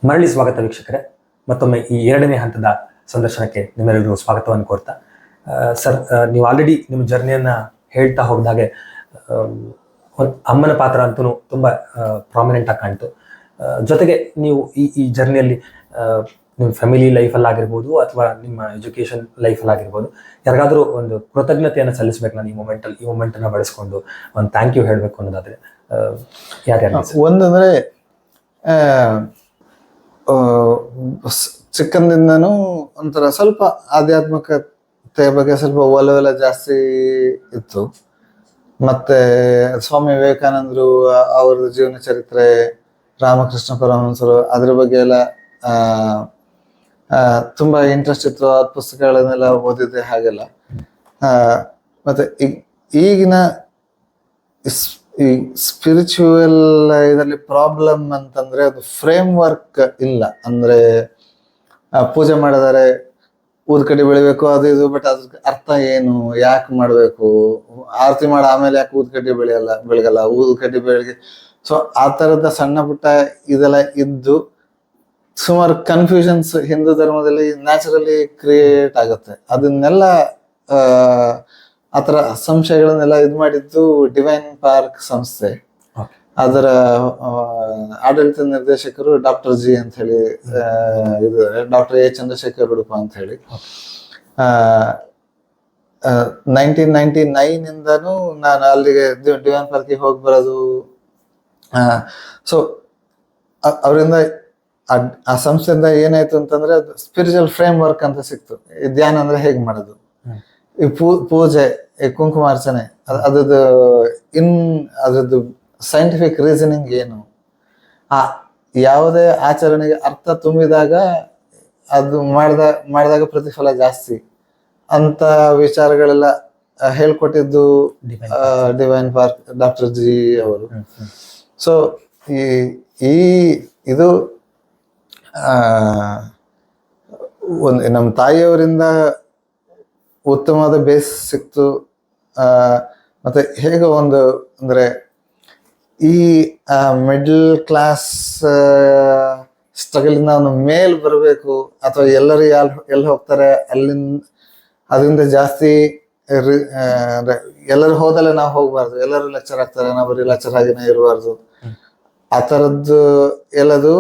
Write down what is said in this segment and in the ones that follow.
ಮರಳಿ ಸ್ವಾಗತ ವೀಕ್ಷಕರೇ. ಮತ್ತೊಮ್ಮೆ ಈ ಎರಡನೇ ಹಂತದ ಸಂದರ್ಶನಕ್ಕೆ ನಿಮ್ಮೆಲ್ಲರಿಗೂ ಸ್ವಾಗತವನ್ನು ಕೋರ್ತಾ, ಸರ್, ನೀವು ಆಲ್ರೆಡಿ ನಿಮ್ಮ ಜರ್ನಿಯನ್ನ ಹೇಳ್ತಾ ಹೋಗ್ದಾಗೆ ಅಮ್ಮನ ಪಾತ್ರ ಅಂತೂ ತುಂಬ ಪ್ರಾಮಿನೆಂಟ್ ಆಗಿ ಕಾಣ್ತು. ಜೊತೆಗೆ ನೀವು ಈ ಜರ್ನಿಯಲ್ಲಿ ನಿಮ್ಮ ಫ್ಯಾಮಿಲಿ ಲೈಫಲ್ಲಿ ಆಗಿರ್ಬೋದು ಅಥವಾ ನಿಮ್ಮ ಎಜುಕೇಷನ್ ಲೈಫಲ್ಲಿ ಆಗಿರ್ಬೋದು, ಯಾರಿಗಾದರೂ ಒಂದು ಕೃತಜ್ಞತೆಯನ್ನು ಸಲ್ಲಿಸ್ಬೇಕು. ನಾನು ಈ ಮೊಮೆಂಟನ್ನು ಬಳಸ್ಕೊಂಡು ಒಂದು ಥ್ಯಾಂಕ್ ಯು ಹೇಳಬೇಕು ಅನ್ನೋದಾದರೆ ಯಾರ್ಯಾರು? ಒಂದಂದ್ರೆ ಚಿಕ್ಕಂದಿಂದನೂ ಒಂಥರ ಸ್ವಲ್ಪ ಆಧ್ಯಾತ್ಮಿಕತೆ ಬಗ್ಗೆ ಸ್ವಲ್ಪ ಒಲವೆಲ್ಲ ಜಾಸ್ತಿ ಇತ್ತು. ಮತ್ತೆ ಸ್ವಾಮಿ ವಿವೇಕಾನಂದರು ಅವ್ರದ್ದು ಜೀವನ ಚರಿತ್ರೆ, ರಾಮಕೃಷ್ಣ ಪರಮಹಂಸರು, ಅದ್ರ ಬಗ್ಗೆ ಎಲ್ಲ ತುಂಬಾ ಇಂಟ್ರೆಸ್ಟ್ ಇತ್ತು. ಆ ಪುಸ್ತಕಗಳನ್ನೆಲ್ಲ ಓದಿದ್ದೆ ಹಾಗೆಲ್ಲ. ಮತ್ತೆ ಈಗಿನ ಈ ಸ್ಪಿರಿಚುವಲ್ ಇದರಲ್ಲಿ ಪ್ರಾಬ್ಲಮ್ ಅಂತಂದ್ರೆ ಅದು ಫ್ರೇಮ್ ವರ್ಕ್ ಇಲ್ಲ. ಅಂದ್ರೆ ಪೂಜೆ ಮಾಡಿದರೆ ಊದ್ಕಡ್ಡಿ ಬೆಳಿಬೇಕು ಅದು ಇದು, ಬಟ್ ಅದ್ರ ಅರ್ಥ ಏನು, ಯಾಕೆ ಮಾಡ್ಬೇಕು, ಆರತಿ ಮಾಡಿ ಆಮೇಲೆ ಯಾಕೆ ಊದ್ಕಡ್ಡಿ ಬೆಳಗಲ್ಲ ಊದ್ಕಡ್ಡಿ ಬೆಳಗ್ಗೆ. ಸೊ ಆ ತರದ ಸಣ್ಣ ಪುಟ್ಟ ಇದೆಲ್ಲ ಇದ್ದು ಸುಮಾರು ಕನ್ಫ್ಯೂಷನ್ಸ್ ಹಿಂದೂ ಧರ್ಮದಲ್ಲಿ ನ್ಯಾಚುರಲಿ ಕ್ರಿಯೇಟ್ ಆಗುತ್ತೆ. ಅದನ್ನೆಲ್ಲ ಆತರ ಸಂಶಯಗಳನ್ನೆಲ್ಲ ಇದು ಮಾಡಿದ್ದು ಡಿವೈನ್ ಪಾರ್ಕ್ ಸಂಸ್ಥೆ. ಅದರ ಆಡಳಿತ ನಿರ್ದೇಶಕರು ಡಾಕ್ಟರ್ ಜಿ ಅಂತ ಹೇಳಿ ಇದ್ದಾರೆ, ಡಾಕ್ಟರ್ ಎ ಚಂದ್ರಶೇಖರ್ ಉಡುಪ ಅಂತ ಹೇಳಿ. 1999 ಇಂದನೂ ನಾನು ಅಲ್ಲಿಗೆ ಡಿವೈನ್ ಪಾರ್ಕಿಗೆ ಹೋಗಿ ಬರೋದು. ಸೊ ಅವರಿಂದ ಆ ಸಂಸ್ಥೆಯಿಂದ ಏನಾಯ್ತು ಅಂತಂದ್ರೆ ಅದು ಸ್ಪಿರಿಚುವಲ್ ಫ್ರೇಮ್ ವರ್ಕ್ ಅಂತ ಸಿಕ್ತು. ಈ ಧ್ಯಾನ ಅಂದ್ರೆ ಹೇಗ್ ಮಾಡೋದು, ಈ ಪೂಜೆ, ಈ ಕುಂಕುಮಾರ್ಚನೆ, ಅದ್ರದ್ದು ಸೈಂಟಿಫಿಕ್ ರೀಸನಿಂಗ್ ಏನು, ಆ ಯಾವುದೇ ಆಚರಣೆಗೆ ಅರ್ಥ ತುಂಬಿದಾಗ ಅದು ಮಾಡಿದಾಗ ಪ್ರತಿಫಲ ಜಾಸ್ತಿ ಅಂತ ವಿಚಾರಗಳೆಲ್ಲ ಹೇಳ್ಕೊಟ್ಟಿದ್ದು ಡಿವೈನ್ ಪಾರ್ಕ್ ಡಾಕ್ಟರ್ ಜಿ ಅವರು. ಸೊ ಇದು ನಮ್ಮ ತಾಯಿಯವರಿಂದ ಉತ್ತಮವಾದ ಬೇಸ್ ಸಿಕ್ತು. ಮತ್ತೆ ಹೇಗೆ ಒಂದು ಅಂದ್ರೆ ಈ ಮಿಡಲ್ ಕ್ಲಾಸ್ ಸ್ಟ್ರಗಲ್ ಇಂದ ಒಂದು ಮೇಲ್ ಬರಬೇಕು, ಅಥವಾ ಎಲ್ಲರೂ ಎಲ್ಲಿ ಹೋಗ್ತಾರೆ ಅದರಿಂದ ಜಾಸ್ತಿ ಎಲ್ಲರೂ ಹೋದಲ್ಲೇ ನಾವು ಹೋಗ್ಬಾರ್ದು, ಎಲ್ಲರೂ ಲೆಕ್ಚರ್ ಆಗ್ತಾರೆ ನಾವು ಬರೀ ಲೆಕ್ಚರ್ ಆಗಿನೇ ಇರಬಾರ್ದು. ಆ ಥರದ್ದು ಎಲ್ಲದು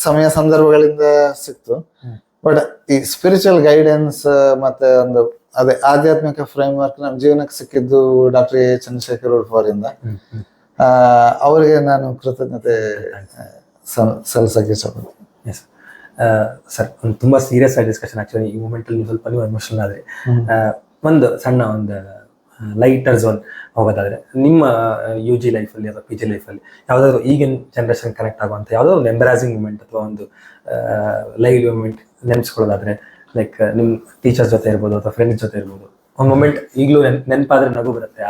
ಸಮಯ ಸಂದರ್ಭಗಳಿಂದ ಸಿಕ್ತು. ಬಟ್ ಈ ಸ್ಪಿರಿಚುವಲ್ ಗೈಡೆನ್ಸ್ ಮತ್ತೆ ಒಂದು ಅದೇ ಆಧ್ಯಾತ್ಮಿಕ ಫ್ರೇಮ್ ವರ್ಕ್ ನಮ್ಮ ಜೀವನಕ್ಕೆ ಸಿಕ್ಕಿದ್ದು ಡಾಕ್ಟರ್ ಎ ಚಂದ್ರಶೇಖರ್ ಉಡುಪ ಅವರಿಂದ. ಅವರಿಗೆ ನಾನು ಕೃತಜ್ಞತೆ ಸಲ್ಲಿಸಕ್ಕೆ ಇಷ್ಟಪಡ್ತೀನಿ. ಸರ್, ಒಂದು ತುಂಬಾ ಸೀರಿಯಸ್ ಆಗಿ ಡಿಸ್ಕಷನ್. ಆಕ್ಚುಲಿ ಈ ಮೂಮೆಂಟ್ ಅಲ್ಲಿ ಸ್ವಲ್ಪ ನೀವು ಎಮೋಷನಲ್ ಆದ್ರೆ, ಒಂದು ಸಣ್ಣ ಒಂದು ಲೈಟರ್ ಝೋನ್ ಹೋಗೋದಾದ್ರೆ, ನಿಮ್ಮ UG ಲೈಫಲ್ಲಿ ಅಥವಾ PG ಲೈಫಲ್ಲಿ ಯಾವುದಾದ್ರು ಈಗಿನ ಜನರೇಷನ್ ಕನೆಕ್ಟ್ ಆಗುವಂಥ ಯಾವುದೋ ಒಂದು ಎಂಬರಾಸಿಂಗ್ ಮೂಮೆಂಟ್ ಅಥವಾ ಒಂದು ಲೈವ್ ಮೂಮೆಂಟ್ ನೆನೆಸ್ಕೊಳ್ಳೋದಾದ್ರೆ, ಲೈಕ್ ನಿಮ್ಮ ಟೀಚರ್ಸ್ ಜೊತೆ ಇರ್ಬೋದು ಅಥವಾ ಫ್ರೆಂಡ್ಸ್ ಜೊತೆ ಇರ್ಬೋದು, ಒಂದು ಮೂಮೆಂಟ್ ಈಗಲೂ ನೆನಪಾದ್ರೆ ನಗು ಬರುತ್ತೆ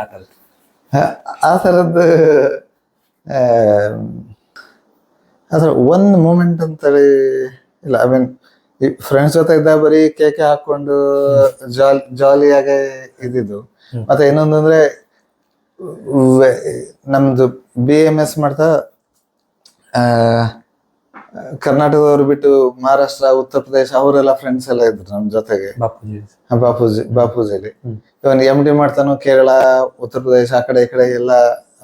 ಆ ಥರದ್ದು ಒಂದು ಮೂಮೆಂಟ್ ಅಂತೇಳಿ ಇಲ್ಲ. ಐ ಮೀನ್ ಈ ಫ್ರೆಂಡ್ಸ್ ಜೊತೆ ಇದ್ದಾಗ ಬರೀ ಕೇಕೆ ಹಾಕೊಂಡು ಜಾಲಿಯಾಗೆ ಇದ್ದಿದ್ದು. ಮತ್ತೆ ಇನ್ನೊಂದಂದ್ರೆ ನಮ್ದು BAMS ಮಾಡ್ತಾ ಕರ್ನಾಟಕದವ್ರು ಬಿಟ್ಟು ಮಹಾರಾಷ್ಟ್ರ, ಉತ್ತರ ಪ್ರದೇಶ ಅವರೆಲ್ಲ ಫ್ರೆಂಡ್ಸ್ ಎಲ್ಲ ಇದ್ರು ನಮ್ ಜೊತೆಗೆ. ಬಾಪೂಜಿಲಿ ಇವನ್ MD ಮಾಡ್ತಾನು ಕೇರಳ, ಉತ್ತರ ಪ್ರದೇಶ, ಆ ಕಡೆ ಈ ಕಡೆ ಎಲ್ಲ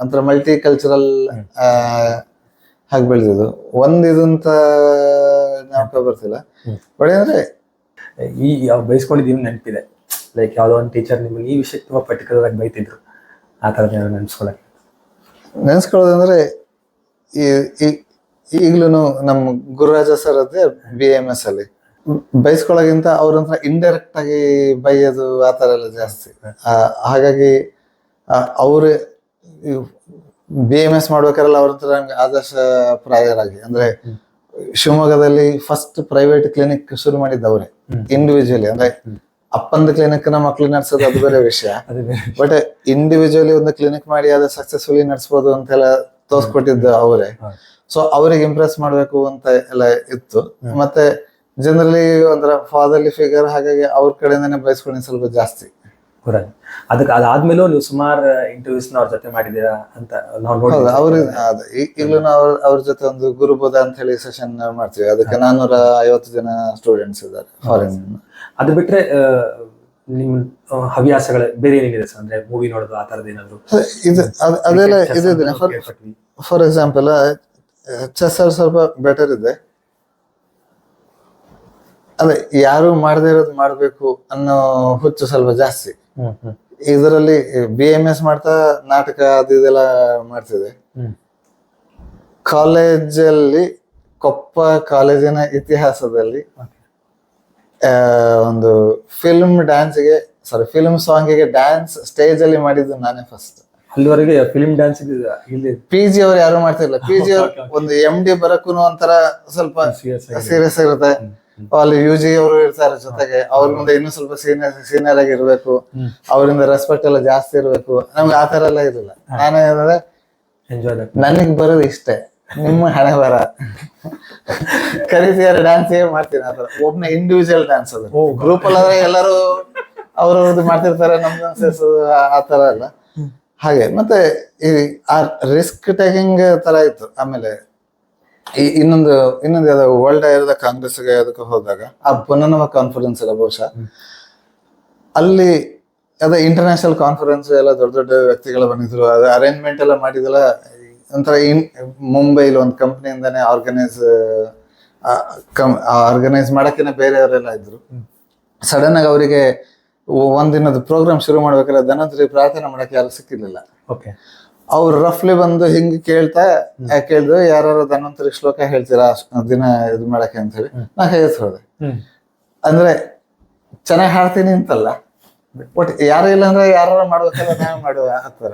ಒಂಥರ ಮಲ್ಟಿ ಕಲ್ಚರಲ್ ಹಾಗೆ ಬೆಳೆದಿದ್ದು. ಇದಂತ ಜ್ಞಾಪಕ ಬರ್ತಿಲ್ಲ. ಬಟ್ ಅಂದ್ರೆ ಈ ಬೈಸ್ಕೊಂಡಿದ್ದೀನಿ ನೆನಪಿದೆ, ಲೈಕ್ ಯಾವುದೋ ಒಂದು ಟೀಚರ್ ನಿಮ್ಮನ್ನು ಈ ವಿಷಯಕ್ಕೆ ತುಂಬ ಪರ್ಟಿಕ್ಯುಲರ್ ಆಗಿ ಬೈತಿದ್ರು, ಆ ಥರದ್ದು ನೆನೆಸ್ಕೊಳ್ಳೋದಂದ್ರೆ ಈಗ್ಲೂ ನಮ್ಮ ಗುರುರಾಜ ಸರ್ ಅದೇ BAMS ಅಲ್ಲಿ ಬೈಸ್ಕೊಳ್ಳೋಗಿಂತ ಅವ್ರಂತ್ರ ಇಂಡೈರೆಕ್ಟ್ ಆಗಿ ಬೈಯೋದು ಆ ಥರ ಎಲ್ಲ ಜಾಸ್ತಿ. ಹಾಗಾಗಿ ಅವ್ರು BAMS ಮಾಡ್ಬೇಕಾರಲ್ಲ ಅವ್ರಂತ್ರ ನಮ್ಗೆ ಆದರ್ಶ ಪ್ರಾಯರಾಗಿ. ಅಂದ್ರೆ ಶಿವಮೊಗ್ಗದಲ್ಲಿ ಫಸ್ಟ್ ಪ್ರೈವೇಟ್ ಕ್ಲಿನಿಕ್ ಶುರು ಮಾಡಿದ್ದು ಅವರೇ, ಇಂಡಿವಿಜುವಲಿ. ಅಂದ್ರೆ ಅಪ್ಪಂದು ಕ್ಲಿನಿಕ್ ನ ಮಕ್ಳು ನಡ್ಸೋದು ಅದು ಬೇರೆ ವಿಷಯ, ಬಟ್ ಇಂಡಿವಿಜುವಲಿ ಒಂದು ಕ್ಲಿನಿಕ್ ಮಾಡಿ ಅದು ಸಕ್ಸಸ್ಫುಲಿ ನಡ್ಸ್ಬೋದು ಅಂತೆಲ್ಲ ತೋರ್ಸ್ಕೊಟ್ಟಿದ್ದು ಅವರೇ. ಸೊ ಅವ್ರಿಗೆ ಇಂಪ್ರೆಸ್ ಮಾಡ್ಬೇಕು ಅಂತ ಎಲ್ಲ ಇತ್ತು. ಮತ್ತೆ ಜನರಲಿ ಒಂಥರ ಫಾದರ್ಲಿ ಫಿಗರ್, ಹಾಗಾಗಿ ಅವ್ರ ಕಡೆಯಿಂದಾನೆ ಬಯಸ್ಕೊಂಡು ಸ್ವಲ್ಪ ಜಾಸ್ತಿ. ಗುರುರಾಜ್. ಅದಕ್ಕೆ ಅದಾದ್ಮೇಲೂ ನೀವು ಸುಮಾರು ಇಂಟರ್ವ್ಯೂಸ್ ಅವ್ರ ಜೊತೆ ಮಾಡಿದ್ದೀರಾ ಅಂತ ನಾವು ಹೌದು, ನೋಡಿ. ಅವ್ರಿಗೆ ಈಗಲೂ ನಾವು ಅವ್ರ ಜೊತೆ ಒಂದು ಗುರುಬೋಧ ಅಂತ ಹೇಳಿ ಸೆಷನ್ ಮಾಡ್ತೀವಿ. ಅದಕ್ಕೆ 450 ಜನ ಸ್ಟೂಡೆಂಟ್ಸ್ ಇದ್ದಾರೆ ಫಾರಿನ್. ಅದು ಬಿಟ್ರೆ ನಿಮ್ ಹವ್ಯಾಸಗಳು ಬೇರೆ ಏನೇನಿದೆ ಸರ್? ಅಂದ್ರೆ ಮೂವಿ ನೋಡೋದು ಆ ತರದ್ ಏನಾದ್ರು? ಅದೆಲ್ಲ ಇದೆ. ಫಾರ್ ಎಕ್ಸಾಂಪಲ್ ಚೆಸ್ ಸ್ವಲ್ಪ ಬೆಟರ್ ಇದೆ. ಅದೇ ಯಾರು ಮಾಡದೇ ಇರೋದು ಮಾಡ್ಬೇಕು ಅನ್ನೋ ಹುಚ್ಚು ಸ್ವಲ್ಪ ಜಾಸ್ತಿ. ಇದರಲ್ಲಿ BMS ಮಾಡ್ತಾ ನಾಟಕ ಅದು ಇದೆಲ್ಲ ಮಾಡ್ತಿದೆ. ಕಾಲೇಜಲ್ಲಿ ಕೊಪ್ಪ ಕಾಲೇಜಿನ ಇತಿಹಾಸದಲ್ಲಿ ಒಂದು ಫಿಲ್ಮ್ ಸಾಂಗಿಗೆ ಡ್ಯಾನ್ಸ್ ಸ್ಟೇಜ್ ಅಲ್ಲಿ ಮಾಡಿದ್ದು ನಾನೇ ಫಸ್ಟ್. ಅಲ್ಲಿವರೆಗೆ ಫಿಲ್ಮ್ ಡ್ಯಾನ್ಸ್ ಇಲ್ಲಿ PG ಅವ್ರು ಯಾರು ಮಾಡ್ತಿರ್ಲಿಲ್ಲ. PG ಅವ್ರು ಒಂದು MD ಬರಕ್ಕೂ ಒಂಥರ ಸ್ವಲ್ಪ ಸೀರಿಯಸ್ ಇರುತ್ತೆ. ಅಲ್ಲಿ UG ಅವರು ಇರ್ತಾರೆ ಜೊತೆಗೆ, ಅವ್ರ ಮುಂದೆ ಇನ್ನೂ ಸ್ವಲ್ಪ ಸೀನಿಯರ್ ಆಗಿ ಇರ್ಬೇಕು, ಅವರಿಂದ ರೆಸ್ಪೆಕ್ಟ್ ಎಲ್ಲ ಜಾಸ್ತಿ ಇರ್ಬೇಕು. ನಮ್ಗೆ ಆತರ ಎಲ್ಲ ಇರಲಿಲ್ಲ. ನಾನೇನಂದ್ರೆ ನನಗ್ ಬರೋದು ಇಷ್ಟೇ, ನಿಮ್ಮ ಹಣೆ ಬರ ಕರಿತಿಯಾರ ಡ್ಯಾನ್ಸ್ ಮಾಡ್ತೀನಿ. ಆತರ ಒಬ್ನೇ ಇಂಡಿವಿಜುವಲ್ ಡ್ಯಾನ್ಸ್. ಅದು ಗ್ರೂಪ್ ಅಲ್ಲಾದ್ರೆ ಎಲ್ಲರೂ ಅವ್ರವ್ರದ್ದು ಮಾಡ್ತಿರ್ತಾರೆ, ನಮ್ದು ಅನ್ಸೋದು ಆತರ ಎಲ್ಲ. ಹಾಗೆ ಮತ್ತೆ ಈ ರಿಸ್ಕ್ ಟೇಕಿಂಗ್ ತರ ಇತ್ತು. ಆಮೇಲೆ ಇನ್ನೊಂದು ಯಾವ್ದು ವರ್ಲ್ಡ್ ಐರದ ಕಾಂಗ್ರೆಸ್ಗೆ ಅದಕ್ಕೆ ಹೋದಾಗ ಆ ಪುನರ್ನವ ಕಾನ್ಫರೆನ್ಸ್ ಎಲ್ಲ ಬಹುಶಃ ಅಲ್ಲಿ ಅದೇ ಇಂಟರ್ನ್ಯಾಷನಲ್ ಕಾನ್ಫರೆನ್ಸ್ ಎಲ್ಲ ದೊಡ್ಡ ದೊಡ್ಡ ವ್ಯಕ್ತಿಗಳು ಬಂದಿದ್ರು. ಅದು ಅರೇಂಜ್ಮೆಂಟ್ ಎಲ್ಲ ಮಾಡಿದೆಲ್ಲ ಒಂಥರ ಮುಂಬೈಲಿ ಒಂದು ಕಂಪ್ನಿಯಿಂದಾನೇ ಆರ್ಗನೈಸ್ ಮಾಡಕ್ಕೇನೆ ಬೇರೆಯವರೆಲ್ಲ ಇದ್ರು. ಸಡನ್ ಆಗಿ ಅವರಿಗೆ ಒಂದಿನದ ಪ್ರೋಗ್ರಾಮ್ ಶುರು ಮಾಡ್ಬೇಕಾದ್ರೆ ಧನ್ವಂತರಿ ಪ್ರಾರ್ಥನೆ ಮಾಡಕ್ಕೆ ಯಾರು ಸಿಕ್ಕಿರ್ಲಿಲ್ಲ. ಅವ್ರು ರಫ್ಲಿ ಬಂದು ಹಿಂಗ್ ಕೇಳಿದ್ರು, ಯಾರು ಧನ್ವಂತರಿ ಶ್ಲೋಕ ಹೇಳ್ತೀರಾ ದಿನ ಇದು ಮಾಡಕ್ಕೆ ಅಂತ ಹೇಳಿ. ನಾ ಹೇಳ್ದೆ ಅಂದ್ರೆ ಚೆನ್ನಾಗಿ ಹಾಡ್ತೀನಿ ಅಂತಲ್ಲ, ಬಟ್ ಯಾರು ಇಲ್ಲ ಅಂದ್ರೆ ಯಾರು ಮಾಡ್ಬೇಕಲ್ಲ, ನಾವೇ ಮಾಡುವ ಆತರ.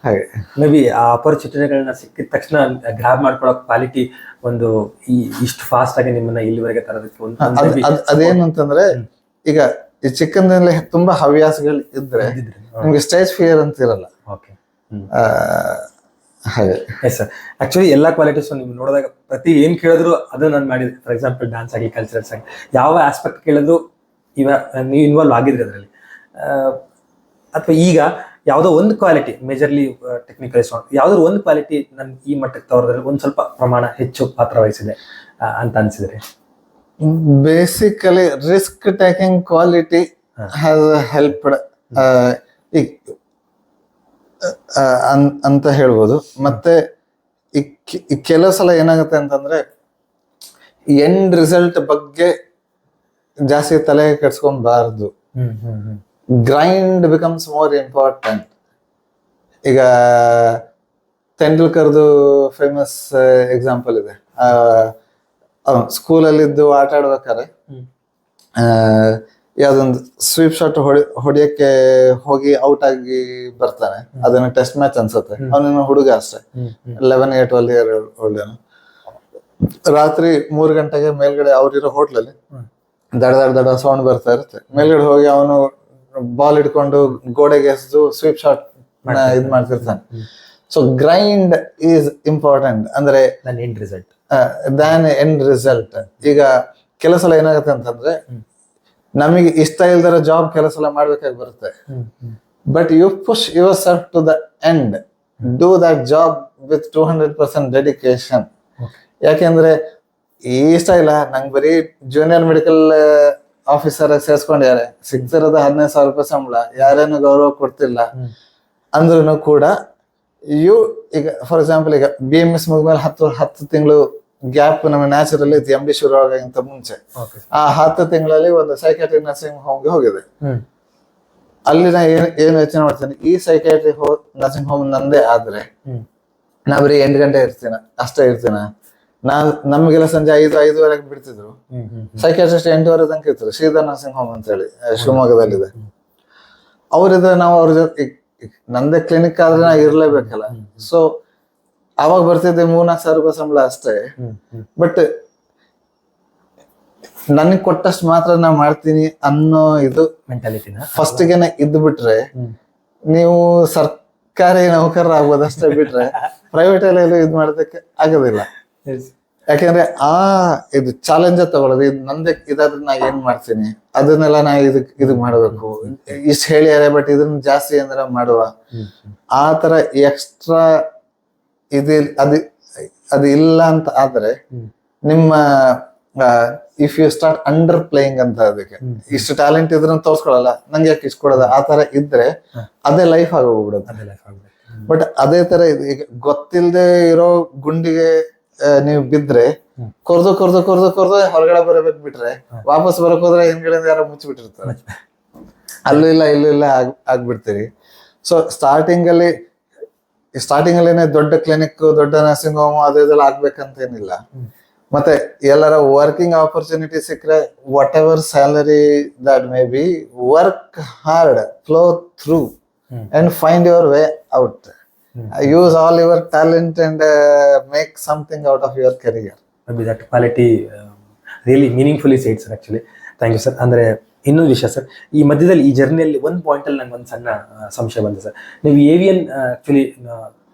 ಹಾಗೆ ಮೇ ಬಿ ಆ ಅಪರ್ಚುನಿಟಿಗಳನ್ನ ಸಿಕ್ಕಿದ ತಕ್ಷಣ ಗ್ರಾಬ್ ಮಾಡ್ಕೊಳಕ್ ಕ್ವಾಲಿಟಿ ಒಂದು ಇಷ್ಟು ಫಾಸ್ಟ್ ಆಗಿ ನಿಮ್ಮನ್ನ ಇಲ್ಲಿವರೆಗೆ ತರೋದಕ್ಕೆ ಅದೇನು ಅಂತಂದ್ರೆ, ಈಗ ಈ ಚಿಕ್ಕಂದಿನಲ್ಲಿ ತುಂಬಾ ಹವ್ಯಾಸಗಳು ಇದ್ರೆ ನಿಮ್ಗೆ ಸ್ಟೇಜ್ ಫಿಯರ್ ಅಂತ ಇರಲ್ಲ. ಹಾಗೆ ಸರ್, ಆಕ್ಚುಲಿ ಎಲ್ಲಾ ಕ್ವಾಲಿಟೀಸ್ ನೀವು ನೋಡಿದಾಗ ಪ್ರತಿ ಏನ್ ಕೇಳಿದ್ರು ಅದು ನಾನು ಮಾಡಿದೆ. ಫಾರ್ ಎಕ್ಸಾಂಪಲ್ ಡ್ಯಾನ್ಸ್ ಆಗಿ, ಕಲ್ಚರಲ್ಸ್ ಆಗಿ, ಯಾವ ಆಸ್ಪೆಕ್ಟ್ ಕೇಳಿದ್ರು ನೀವು ಇನ್ವಾಲ್ವ್ ಆಗಿದ್ರಿ ಅದರಲ್ಲಿ. ಅಥವಾ ಈಗ ಯಾವುದೋ ಒಂದು ಕ್ವಾಲಿಟಿ ಮೇಜರ್ಲಿ ಟೆಕ್ನಿಕಲ್ ಯಾವ್ದಾದ್ರು ಒಂದು ಕ್ವಾಲಿಟಿ ನನ್ ಈ ಮಟ್ಟಕ್ಕೆ ತವರದಲ್ಲಿ ಒಂದ್ ಸ್ವಲ್ಪ ಪ್ರಮಾಣ ಹೆಚ್ಚು ಪಾತ್ರ ವಹಿಸಿದೆ ಅಂತ ಅನ್ಸಿದ್ರೆ? Basically risk taking quality has helped ಅಂತ ಹೇಳ್ಬೋದು. ಮತ್ತೆ ಈ ಕೆಲವು ಸಲ ಏನಾಗುತ್ತೆ ಅಂತಂದ್ರೆ ಎಂಡ್ ರಿಸಲ್ಟ್ ಬಗ್ಗೆ ಜಾಸ್ತಿ ತಲೆ ಕೆಡ್ಸ್ಕೊಂಬಾರ್ದು. Grind becomes more important. ಈಗ ತೆಂಡೂಲ್ಕರ್ದು ಫೇಮಸ್ ಎಕ್ಸಾಂಪಲ್ ಇದೆ. ಸ್ಕೂಲಲ್ಲಿದ್ದು ಆಟ ಆಡ್ಬೇಕಾದ್ರೆ ಯಾವ್ದೊಂದು ಸ್ವೀಪ್ ಶಾಟ್ ಹೊಡಿಯಕ್ಕೆ ಹೋಗಿ ಔಟ್ ಆಗಿ ಬರ್ತಾನೆ. ಅದನ್ನ ಟೆಸ್ಟ್ ಮ್ಯಾಚ್ ಅನ್ಸುತ್ತೆ. ಅವನಿನ ಹುಡುಗ ಅಷ್ಟೇ, 11 or 12 year old. ರಾತ್ರಿ 3 ಗಂಟೆಗೆ ಮೇಲ್ಗಡೆ ಅವ್ರಿರೋ ಹೋಟ್ಲಲ್ಲಿ ದಡ ಸೌಂಡ್ ಬರ್ತಾ ಇರುತ್ತೆ. ಮೇಲ್ಗಡೆ ಹೋಗಿ ಅವನು ಬಾಲ್ ಇಟ್ಕೊಂಡು ಗೋಡೆಗೆ ಎಸೆದು ಸ್ವೀಪ್ ಶಾಟ್ ಇದ್ ಮಾಡ್ತಿರ್ತಾನೆ. ಸೊ ಗ್ರೈಂಡ್ ಈಸ್ ಇಂಪಾರ್ಟೆಂಟ್ ಅಂದ್ರೆ ಎಂಡ್ ರಿಸಲ್ಟ್ ಎಂಡ್ ರಿಸಲ್ಟ್. ಈಗ ಕೆಲವು ಸಲ ಏನಾಗುತ್ತೆ ಅಂತಂದ್ರೆ, ನಮಗೆ ಇಷ್ಟ ಇಲ್ದಿರೋ ಜಾಬ್ ಕೆಲವು ಸಲ ಮಾಡ್ಬೇಕಾಗಿ ಬರುತ್ತೆ. But you push yourself to the end, do that job with 200% dedication. ಯಾಕೆಂದ್ರೆ ಇಷ್ಟ ಇಲ್ಲ ನಂಗೆ ಬರೀ ಜೂನಿಯರ್ ಮೆಡಿಕಲ್ ಆಫೀಸರ್ ಸೇರ್ಸ್ಕೊಂಡಿದ್ದಾರೆ, ಸಿಗ್ತಿರೋದು 15,000 ರೂಪಾಯಿ ಸಂಬಳ, ಯಾರೇನು ಗೌರವ ಕೊಡ್ತಿಲ್ಲ ಅಂದ್ರೂ ಕೂಡ ಈಗ ಫಾರ್ ಎಕ್ಸಾಂಪಲ್ ಈಗ BMS ಮುಗಿದ್ಮೇಲೆ 10 ತಿಂಗಳು ಗ್ಯಾಪ್ ನಮಗೆ ನ್ಯಾಚುರಲ್ ಇತ್ತು. MD ಶುರು ಆಗೋಕ್ಕಿಂತ ಮುಂಚೆ ಆ 10 ತಿಂಗಳಲ್ಲಿ ಒಂದು ಸೈಕ್ಯಾಟ್ರಿ ನರ್ಸಿಂಗ್ ಹೋಮ್ಗೆ ಹೋಗಿದೆ. ಅಲ್ಲಿ ನಾ ಏನು ಯೋಚನೆ ಮಾಡ್ತೀನಿ, ಈ ಸೈಕ್ಯಾಟ್ರಿ ನರ್ಸಿಂಗ್ ಹೋಮ್ ನಂದೇ ಆದ್ರೆ ನಾ ಬರೀ 8 ಗಂಟೆ ಅಷ್ಟೇ ಇರ್ತೀನ. ನಮ್ಗೆಲ್ಲ ಸಂಜೆ 5-5:30 ಬಿಡ್ತಿದ್ರು. ಸೈಕ್ಯಾಟ್ರಿಸ್ಟ್ 8:30 ತನಕ ಇರ್ತಾರೆ. ಶ್ರೀಧರ್ ನರ್ಸಿಂಗ್ ಹೋಮ್ ಅಂತ ಹೇಳಿ ಶಿವಮೊಗ್ಗದಲ್ಲಿದೆ. ಅವ್ರಿದ್ರೆ ನಾವು ಅವ್ರ ಜೊತೆ, ನಂದೇ ಕ್ಲಿನಿಕ್ ಆದ್ರೆ ನಾ ಇರ್ಲೇಬೇಕಲ್ಲ. ಸೊ ಅವಾಗ ಬರ್ತಿದ್ದೆ 3-4 ಸಾವಿರ ರೂಪಾಯಿ ಸಂಬಳ ಅಷ್ಟೇ. ಬಟ್ ನನಗ್ ಕೊಟ್ಟಷ್ಟು ಮಾತ್ರ ನಾ ಮಾಡ್ತೀನಿ ಅನ್ನೋ ಇದು ಮೆಂಟಾಲಿಟಿನ ಫಸ್ಟ್ಗೆನೆ ಇದ್ದು ಬಿಟ್ರೆ ನೀವು ಸರ್ಕಾರಿ ನೌಕರ ಆಗ್ಬೋದು ಅಷ್ಟೇ. ಬಿಟ್ರೆ ಪ್ರೈವೇಟ್ ಅಲ್ಲಿ ಇದ್ ಮಾಡೋದಕ್ಕೆ ಆಗೋದಿಲ್ಲ. ಯಾಕೆಂದ್ರೆ ಇದು ಚಾಲೆಂಜ್ ತಗೊಳ್ಳೋದು, ಇದು ನಂದೇ ಇದಾದ್ರೆ ನಾ ಏನ್ ಮಾಡ್ತೀನಿ, ಅದನ್ನೆಲ್ಲ ನಾ ಇದು ಮಾಡ್ಬೇಕು, ಇಷ್ಟು ಹೇಳ್ಯಾರೆ ಬಟ್ ಇದನ್ನ ಜಾಸ್ತಿ ಅಂದ್ರೆ ಮಾಡುವ, ಆ ತರ ಎಕ್ಸ್ಟ್ರಾ ಅದು ಇಲ್ಲ ಅಂತ ಆದ್ರೆ ನಿಮ್ಮ if you start underplaying ಅಂತ, ಅದಕ್ಕೆ ಇಷ್ಟು ಟ್ಯಾಲೆಂಟ್ ಇದ್ರ ತೋರ್ಸ್ಕೊಳಲ್ಲ, ನಂಗೆ ಯಾಕೆ ಇಷ್ಟು ಕೊಡೋದ, ಆ ತರ ಇದ್ರೆ ಅದೇ ಲೈಫ್ ಆಗೋಗ್ಬಿಡುತ್ತೆ. ಬಟ್ ಅದೇ ತರ ಈಗ ಗೊತ್ತಿಲ್ಲದೆ ಇರೋ ಗುಂಡಿಗೆ ನೀವು ಬಿದ್ರೆ ಕೊರ್ದು ಹೊರಗಡೆ ಬರಬೇಕು, ಬಿಟ್ರೆ ವಾಪಸ್ ಬರಕ್ ಹೋದ್ರೆ ಹಿಂದ್ಗಡೆಯಿಂದ ಯಾರೋ ಮುಚ್ಚಿಬಿಟ್ಟಿರ್ತಾರೆ, ಅಲ್ಲೂ ಇಲ್ಲ ಇಲ್ಲೂ ಇಲ್ಲ ಆಗ್ಬಿಡ್ತೀರಿ. ಸೊ ಸ್ಟಾರ್ಟಿಂಗ್ ಅಲ್ಲಿ ದೊಡ್ಡ ಕ್ಲಿನಿಕ್, ದೊಡ್ಡ ನರ್ಸಿಂಗ್ ಹೋಮ್ ಅದೆಲ್ಲ ಆಗ್ಬೇಕಂತ ಏನಿಲ್ಲ. ಮತ್ತೆ ಎಲ್ಲರ ವರ್ಕಿಂಗ್ ಆಪರ್ಚುನಿಟಿ ಸಿಕ್ಕರೆ what ever salary that may be, work hard, flow through and find your way out. Use all your talent and make something out of your career. Maybe that quality really meaningfully said, sir. Actually, thank you, sir. ಅಂದ್ರೆ ಇನ್ನೊಂದು ವಿಷಯ sir, ಈ ಮಧ್ಯದಲ್ಲಿ ಈ ಜರ್ನಿಯಲ್ಲಿ ಒಂದು ಪಾಯಿಂಟಲ್ಲಿ ನಂಗೆ ಒಂದು ಸಣ್ಣ ಸಂಶಯ ಬಂದಿದೆ ಸರ್. ನೀವು ಏವಿಯನ್ ಆ್ಯಕ್ಚುಲಿ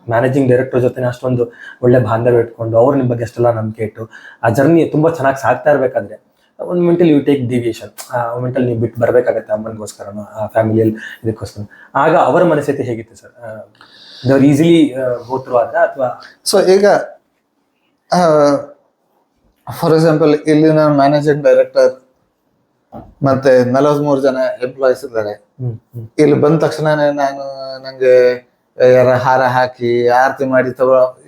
ಮ್ಯಾನೇಜಿಂಗ್ ಡೈರೆಕ್ಟರ್ ಜೊತೆ ಅಷ್ಟೊಂದು ಒಳ್ಳೆ ಬಾಂಧವ್ಯ ಇಟ್ಕೊಂಡು ಅವ್ರು ನಿಮ್ಮ ಬಗ್ಗೆ ಅಷ್ಟೆಲ್ಲ ನಂಬಿಕೆ ಇಟ್ಟು ಆ ಜರ್ನಿ ತುಂಬ ಚೆನ್ನಾಗಿ ಸಾಗ್ತಾ ಇರಬೇಕಾದ್ರೆ ಒಂದು ಮೆಂಟಲ್ ಯು ಟೇಕ್ ಡಿವಿಯೇಷನ್, ಆ ಮೆಂಟಲ್ ನೀವು ಬಿಟ್ಟು ಬರಬೇಕಾಗತ್ತೆ ಅಮ್ಮನಿಗೋಸ್ಕರನೋ ಆ ಫ್ಯಾಮಿಲಿಯಲ್ಲಿ ಇದಕ್ಕೋಸ್ಕರ. ಆಗ ಅವರ ಮನಸ್ಥಿತಿ ಹೇಗಿತ್ತು ಸರ್? ಈಸಿಲಿ ಹೋದ್ರು ಆದ್ರೆ ಅಥವಾ? ಸೊ ಈಗ ಫಾರ್ ಎಕ್ಸಾಂಪಲ್ ಇಲ್ಲಿ ನಾನು ಮ್ಯಾನೇಜಿಂಗ್ ಡೈರೆಕ್ಟರ್ ಮತ್ತೆ 43 ಜನ ಎಂಪ್ಲಾಯೀಸ್ ಇದ್ದಾರೆ. ಇಲ್ಲಿ ಬಂದ ತಕ್ಷಣನೇ ನಂಗೆ ಯಾರ ಹಾರ ಹಾಕಿ ಆರತಿ ಮಾಡಿ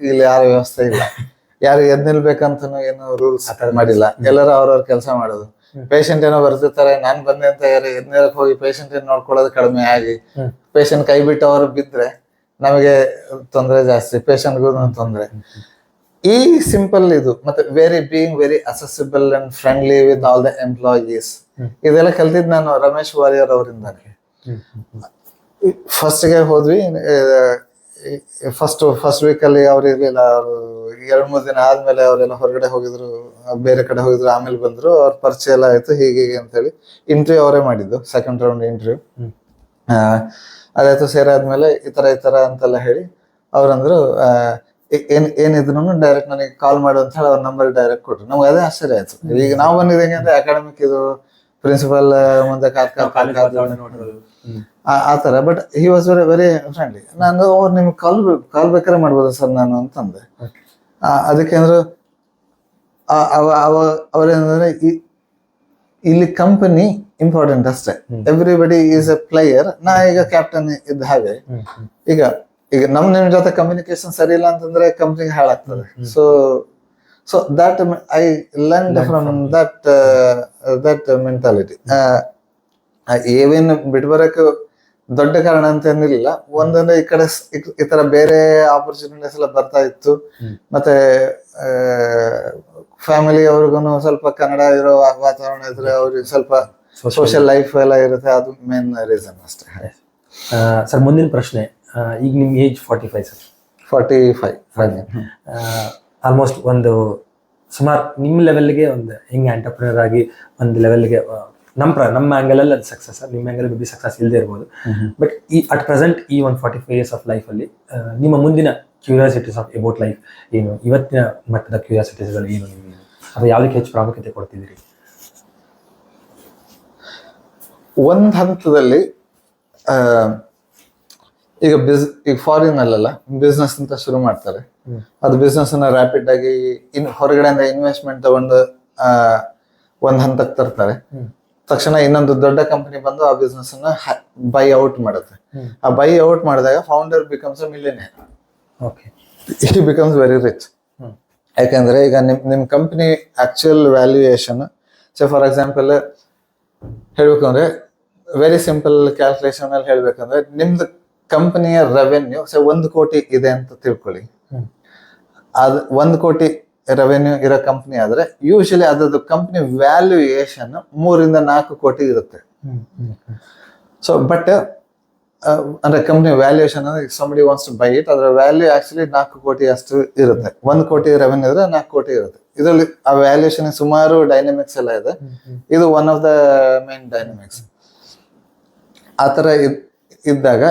ಇಲ್ಲಿ ಯಾರ ವ್ಯವಸ್ಥೆ ಇಲ್ಲ, ಯಾರು ಎದ್ ನಿಲ್ಬೇಕಂತನೂ ಏನು ರೂಲ್ಸ್ ಮಾಡಿಲ್ಲ, ಎಲ್ಲರೂ ಅವ್ರವ್ರ ಕೆಲಸ ಮಾಡೋದು. ಪೇಷಂಟ್ ಏನೋ ಬರ್ತಿರ್ತಾರೆ, ನಾನ್ ಬಂದೆ ಅಂತ ಯಾರು ಎದ್ ನಿಲ್ಲಕ್ ಹೋಗಿ ಪೇಷಂಟ್ ಏನ್ ನೋಡ್ಕೊಳ್ಳೋದು ಕಡಿಮೆ ಆಗಿ, ಪೇಷಂಟ್ ಕೈ ಬಿಟ್ಟು ಅವ್ರು ಬಿದ್ರೆ ನಮಗೆ ತೊಂದರೆ ಜಾಸ್ತಿ, ಪೇಷಂಟ್ಗೂ ತೊಂದರೆ. ಈ ಸಿಂಪಲ್ ಇದು ಮತ್ತೆ being very accessible and friendly with all the employees, ಇದೆಲ್ಲ ಕಲ್ತಿದ್ ನಾನು ರಮೇಶ್ ವಾರಿಯರ್ ಅವರಿಂದ. ಫಸ್ಟ್ಗೆ ಹೋದ್ವಿ, ಫಸ್ಟ್ ವೀಕ್ ಅಲ್ಲಿ ಅವ್ರು ಇರ್ಲಿಲ್ಲ, ಅವರು 2-3 ದಿನ ಆದ್ಮೇಲೆ ಅವರೆಲ್ಲ ಹೊರಗಡೆ ಹೋಗಿದ್ರು, ಬೇರೆ ಕಡೆ ಹೋಗಿದ್ರು, ಆಮೇಲೆ ಬಂದ್ರು, ಅವ್ರ ಪರಿಚಯ ಎಲ್ಲ ಆಯ್ತು, ಹೀಗೆ ಅಂತ ಹೇಳಿ ಇಂಟರ್ವ್ಯೂ ಅವರೇ ಮಾಡಿದ್ದು, ಸೆಕೆಂಡ್ ರೌಂಡ್ ಇಂಟರ್ವ್ಯೂ. ಅದಾಯ್ತು, ಸೇರಾದ್ಮೇಲೆ ಈ ತರ ಅಂತೆಲ್ಲ ಹೇಳಿ ಅವ್ರಂದ್ರು ಏನಿದ್ರು ಡೈರೆಕ್ಟ್ ನನಗೆ ಕಾಲ್ ಮಾಡು ಅಂತ ಹೇಳಿ ಅವ್ರ ನಂಬರ್ ಡೈರೆಕ್ಟ್ ಕೊಟ್ರು. ನಮ್ಗೆ ಅದೇ ಆಶ್ಚರ್ಯ ಆಯ್ತು. ಈಗ ನಾವು ಬಂದಿದ್ದು ಹೆಂಗೆ ಅಂದ್ರೆ ಅಕಾಡೆಮಿಕ್, ಇದು ಪ್ರಿನ್ಸಿಪಲ್ ಮುಂದೆ ಆ ತರ. But he was very very friendly. ನಾನು ನಿಮ್ಗೆ ಕಾಲ್ ಬೇಕಾದ್ರೆ ಮಾಡ್ಬೋದು ಸರ್ ನಾನು ಅಂತಂದೆ. ಅದಕ್ಕೆ ಅಂದ್ರೆ ಅವ್ರೇನಂದ್ರೆ ಇಲ್ಲಿ ಕಂಪನಿ ಇಂಪಾರ್ಟೆಂಟ್ ಅಷ್ಟೇ, ಎವ್ರಿಬಡಿ ಈಸ್ ಎ ಪ್ಲೇಯರ್. ನಾ ಈಗ ಕ್ಯಾಪ್ಟನ್ ಇದ್ದ ಹಾಗೆ, ಈಗ ನಿಮ್ ಜೊತೆ ಕಮ್ಯುನಿಕೇಶನ್ ಸರಿ ಇಲ್ಲ ಅಂತಂದ್ರೆ ಕಂಪ್ನಿಗೆ ಹಾಳಾಗ್ತದೆ. So that I learned from that mentality. ಏವೇನ್ ಬಿಟ್ಬರಕ್ ದೊಡ್ಡ ಕಾರಣ ಅಂತ ಏನಿಲ್ಲ, ಒಂದಂದ್ರೆ ಈ ಕಡೆ ಈ ತರ ಬೇರೆ ಆಪರ್ಚುನಿಟೀಸ್ ಎಲ್ಲ ಬರ್ತಾ ಇತ್ತು, ಮತ್ತೆ ಫ್ಯಾಮಿಲಿ ಅವ್ರಿಗೂ ಸ್ವಲ್ಪ ಕನ್ನಡ ಇರೋ ವಾತಾವರಣ ಇದ್ರೆ ಅವ್ರಿಗೆ ಸ್ವಲ್ಪ ಸೋಷಿಯಲ್ ಲೈಫ್ ಎಲ್ಲ ಇರುತ್ತೆ, ಅದು ಮೇನ್ ರೀಸನ್ ಅಷ್ಟೇ. ಸರ್ ಮುಂದಿನ ಪ್ರಶ್ನೆ, ಈಗ ನಿಮ್ ಏಜ್ 45 ಸರ್? 45. ಆಲ್ಮೋಸ್ಟ್ ಒಂದು ಸುಮಾರು ನಿಮ್ಮ ಲೆವೆಲ್ಗೆ ಒಂದು ಹೆಂಗೆ ಎಂಟರ್ಪ್ರಿನರ್ ಆಗಿ ಒಂದು ಲೆವೆಲ್ಗೆ ನಮ್ಮ ಆ್ಯಂಗಲಲ್ಲಿ ಅದು ಸಕ್ಸಸ್, ನಿಮ್ಮ ಆ್ಯಂಗಲ್ ಬಿ ಸಕ್ಸಸ್ ಇಲ್ಲದೆ ಇರ್ಬೋದು. ಬಟ್ ಅಟ್ ಪ್ರೆಸೆಂಟ್ ಈ ಒಂದು 45 years ಆಫ್ ಲೈಫಲ್ಲಿ ನಿಮ್ಮ ಮುಂದಿನ ಕ್ಯೂರಿಯಾಸಿಟೀಸ್ ಆಫ್ ಅಬೌಟ್ ಲೈಫ್ ಏನು, ಇವತ್ತಿನ ಮಟ್ಟದ ಕ್ಯೂರಿಯಾಸಿಟೀಸ್ಗಳು ಏನು, ನಿಮಗೆ ಅಥವಾ ಯಾವುದಕ್ಕೆ ಹೆಚ್ಚು ಪ್ರಾಮುಖ್ಯತೆ ಕೊಡ್ತಿದ್ದೀರಿ? ಒಂದ್ ಹಂತದಲ್ಲಿ ಈಗ ಫಾರಿನ್ ಅಲ್ಲೆಲ್ಲ ಬಿಸ್ನೆಸ್ ಅಂತ ಶುರು ಮಾಡ್ತಾರೆ, ಅದು ಬಿಸ್ನೆಸ್ ಅನ್ನ ರ್ಯಾಪಿಡ್ ಆಗಿ ಹೊರಗಡೆಯಿಂದ ಇನ್ವೆಸ್ಟ್ಮೆಂಟ್ ತಗೊಂಡು ಒಂದ್ ಹಂತಕ್ಕೆ ತರ್ತಾರೆ. ತಕ್ಷಣ ಇನ್ನೊಂದು ದೊಡ್ಡ ಕಂಪನಿ ಬಂದು ಆ ಬಿಸ್ನೆಸ್ ಅನ್ನ ಬೈ ಔಟ್ ಮಾಡುತ್ತೆ. ಆ ಬೈ ಔಟ್ ಮಾಡಿದಾಗ founder becomes a millionaire, he becomes very rich. ಯಾಕಂದ್ರೆ ಈಗ ನಿಮ್ company actual valuation, so for example ಹೇಳ್ಬೇಕು ಅಂದ್ರೆ ವೆರಿ ಸಿಂಪಲ್ ಕ್ಯಾಲ್ಕುಲೇಷನ್ ಅಲ್ಲಿ ಹೇಳ್ಬೇಕಂದ್ರೆ, ನಿಮ್ದು ಕಂಪನಿಯ ರೆವೆನ್ಯೂ 1 ಕೋಟಿ ಇದೆ ಅಂತ ತಿಳ್ಕೊಳ್ಳಿ. ಅದು 1 ಕೋಟಿ ರೆವೆನ್ಯೂ ಇರೋ ಕಂಪನಿ ಆದ್ರೆ ಯೂಶಲಿ ಅದ್ರದ್ದು ಕಂಪನಿ ವ್ಯಾಲ್ಯೂಯೇಷನ್ 3-4 ಕೋಟಿ ಇರುತ್ತೆ. ಸೊ ಬಟ್ ಅಂದ್ರೆ ಕಂಪನಿ ವ್ಯಾಲ್ಯೂಯೇಷನ್ ಅಂದ್ರೆ somebody wants to buy it, ಅದರ ವ್ಯಾಲ್ಯೂ ಆಕ್ಚುಲಿ 4 ಕೋಟಿ ಅಷ್ಟು ಇರುತ್ತೆ. 1 ಕೋಟಿ ರೆವೆನ್ಯೂ ಇದ್ರೆ 4 ಕೋಟಿ ಇರುತ್ತೆ. ಇದರಲ್ಲಿ ಆ ವ್ಯಾಲ್ಯೂಯೇಷನ್ ಸುಮಾರು ಡೈನಮಿಕ್ಸ್ ಎಲ್ಲ ಇದೆ, ಇದು one of the main dynamics. ಆತರ ಇದ್ದಾಗ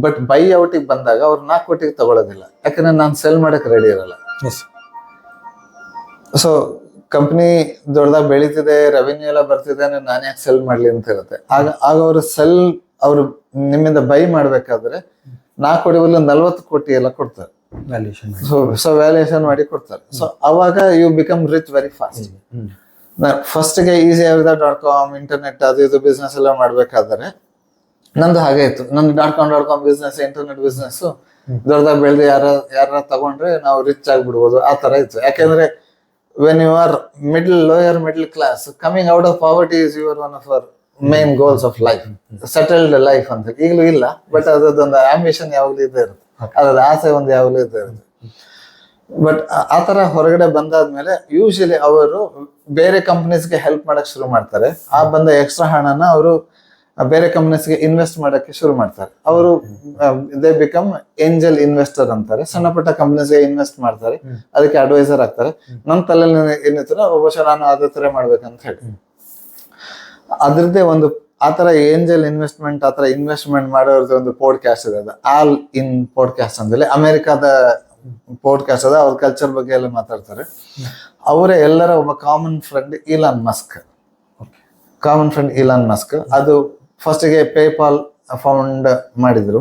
ಬಟ್ ಬೈ ಔಟಿಗೆ ಬಂದಾಗ ಅವ್ರು 4 ಕೋಟಿಗೆ ತಗೊಳ್ಳೋದಿಲ್ಲ, ಯಾಕಂದ್ರೆ ನಾನು ಸೆಲ್ ಮಾಡಕ್ ರೆಡಿ ಇರಲ್ಲ. ಸೊ ಕಂಪ್ನಿ ದೊಡ್ಡದಾಗಿ ಬೆಳೀತಿದೆ, ರೆವೆನ್ಯೂ ಎಲ್ಲ ಬರ್ತಿದೆ ಅಂದ್ರೆ ನಾನು ಯಾಕೆ ಸೆಲ್ ಮಾಡ್ಲಿ ಅಂತ ಇರುತ್ತೆ. ಆಗ ಅವರು ನಿಮ್ಮಿಂದ ಬೈ ಮಾಡ್ಬೇಕಾದ್ರೆ 4 ಕೋಟಿ ಬದಲು 40 ಕೋಟಿ ಎಲ್ಲ ಕೊಡ್ತಾರೆ. ಸೊ ವ್ಯಾಲ್ಯೂಯೇಷನ್ ಮಾಡಿ ಕೊಡ್ತಾರೆ. ಸೊ ಅವಾಗ you become rich very fast. ಫಸ್ಟ್ಗೆ easyavida.com ಇಂಟರ್ನೆಟ್ ಅದು ಇದು ಬಿಸ್ನೆಸ್ ಎಲ್ಲ ಮಾಡ್ಬೇಕಾದ್ರೆ ನಂದು ಹಾಗೆ ಇತ್ತು. ನಂದು .com ಬಿಸ್ನೆಸ್, ಇಂಟರ್ನೆಟ್ ಬಿಸ್ನೆಸ್ ದೊಡ್ಡದಾಗಿ ಬೆಳೆದು ಯಾರ ತಗೊಂಡ್ರೆ ನಾವು ರಿಚ್ ಆಗ್ಬಿಡ್ಬೋದು, ಆ ತರ ಇತ್ತು. ಯಾಕೆಂದ್ರೆ when you are lower middle class, coming out of poverty is one of our main goals of life. Settled life ಅಂತ ಈಗಲೂ ಇಲ್ಲ, ಬಟ್ ಅದೊಂದು ಆಂಬಿಷನ್ ಯಾವಾಗಲೂ ಇದ್ದೇ ಇರುತ್ತೆ, ಅದ್ರ ಆಸೆ ಒಂದು ಯಾವಾಗಲೂ ಇದ್ದೇ ಇರುತ್ತೆ. ಬಟ್ ಆ ತರ ಹೊರಗಡೆ ಬಂದಾದ್ಮೇಲೆ ಯೂಶಲಿ ಅವರು ಬೇರೆ ಕಂಪನೀಸ್ಗೆ ಹೆಲ್ಪ್ ಮಾಡಕ್ ಶುರು ಮಾಡ್ತಾರೆ. ಆ ಬಂದ ಎಕ್ಸ್ಟ್ರಾ ಹಣನ ಅವರು ಬೇರೆ ಕಂಪನೀಸ್ಗೆ ಇನ್ವೆಸ್ಟ್ ಮಾಡಕ್ಕೆ ಶುರು ಮಾಡ್ತಾರೆ. ಅವರು ದೇ ಬಿಕಮ್ ಏಂಜಲ್ ಇನ್ವೆಸ್ಟರ್ ಅಂತಾರೆ. ಸಣ್ಣ ಪುಟ್ಟ ಕಂಪನೀಸ್ಗೆ ಇನ್ವೆಸ್ಟ್ ಮಾಡ್ತಾರೆ, ಅದಕ್ಕೆ ಅಡ್ವೈಸರ್ ಆಗ್ತಾರೆ. ನನ್ನ ತಲೆಯಲ್ಲಿ ಏನಿತ್ತು ಬಹುಶಃ ನಾನು ಅದೇ ತರ ಮಾಡ್ಬೇಕಂತ ಹೇಳಿ ಅದ್ರದ್ದೇ ಒಂದು ಆತರ ಏಂಜಲ್ ಇನ್ವೆಸ್ಟ್ಮೆಂಟ್, ಆತರ ಇನ್ವೆಸ್ಟ್ಮೆಂಟ್ ಮಾಡೋರ್ದು ಒಂದು ಪಾಡ್ಕಾಸ್ಟ್ ಇದೆ, ಅದು ಆಲ್ ಇನ್ ಪಾಡ್ಕಾಸ್ಟ್ ಅಂತೇಳಿ ಅಮೆರಿಕಾದ ಪಾಡ್ಕಾಸ್ಟ್ ಅದ. ಅವ್ರ ಕಲ್ಚರ್ ಬಗ್ಗೆ ಎಲ್ಲ ಮಾತಾಡ್ತಾರೆ. ಅವರೇ ಎಲ್ಲರ ಒಬ್ಬ ಕಾಮನ್ ಫ್ರೆಂಡ್ ಇಲಾನ್ ಮಸ್ಕ್. ಅದು ಫಸ್ಟ್ಗೆ ಪೇಪಾಲ್ ಫೌಂಡ್ ಮಾಡಿದ್ರು.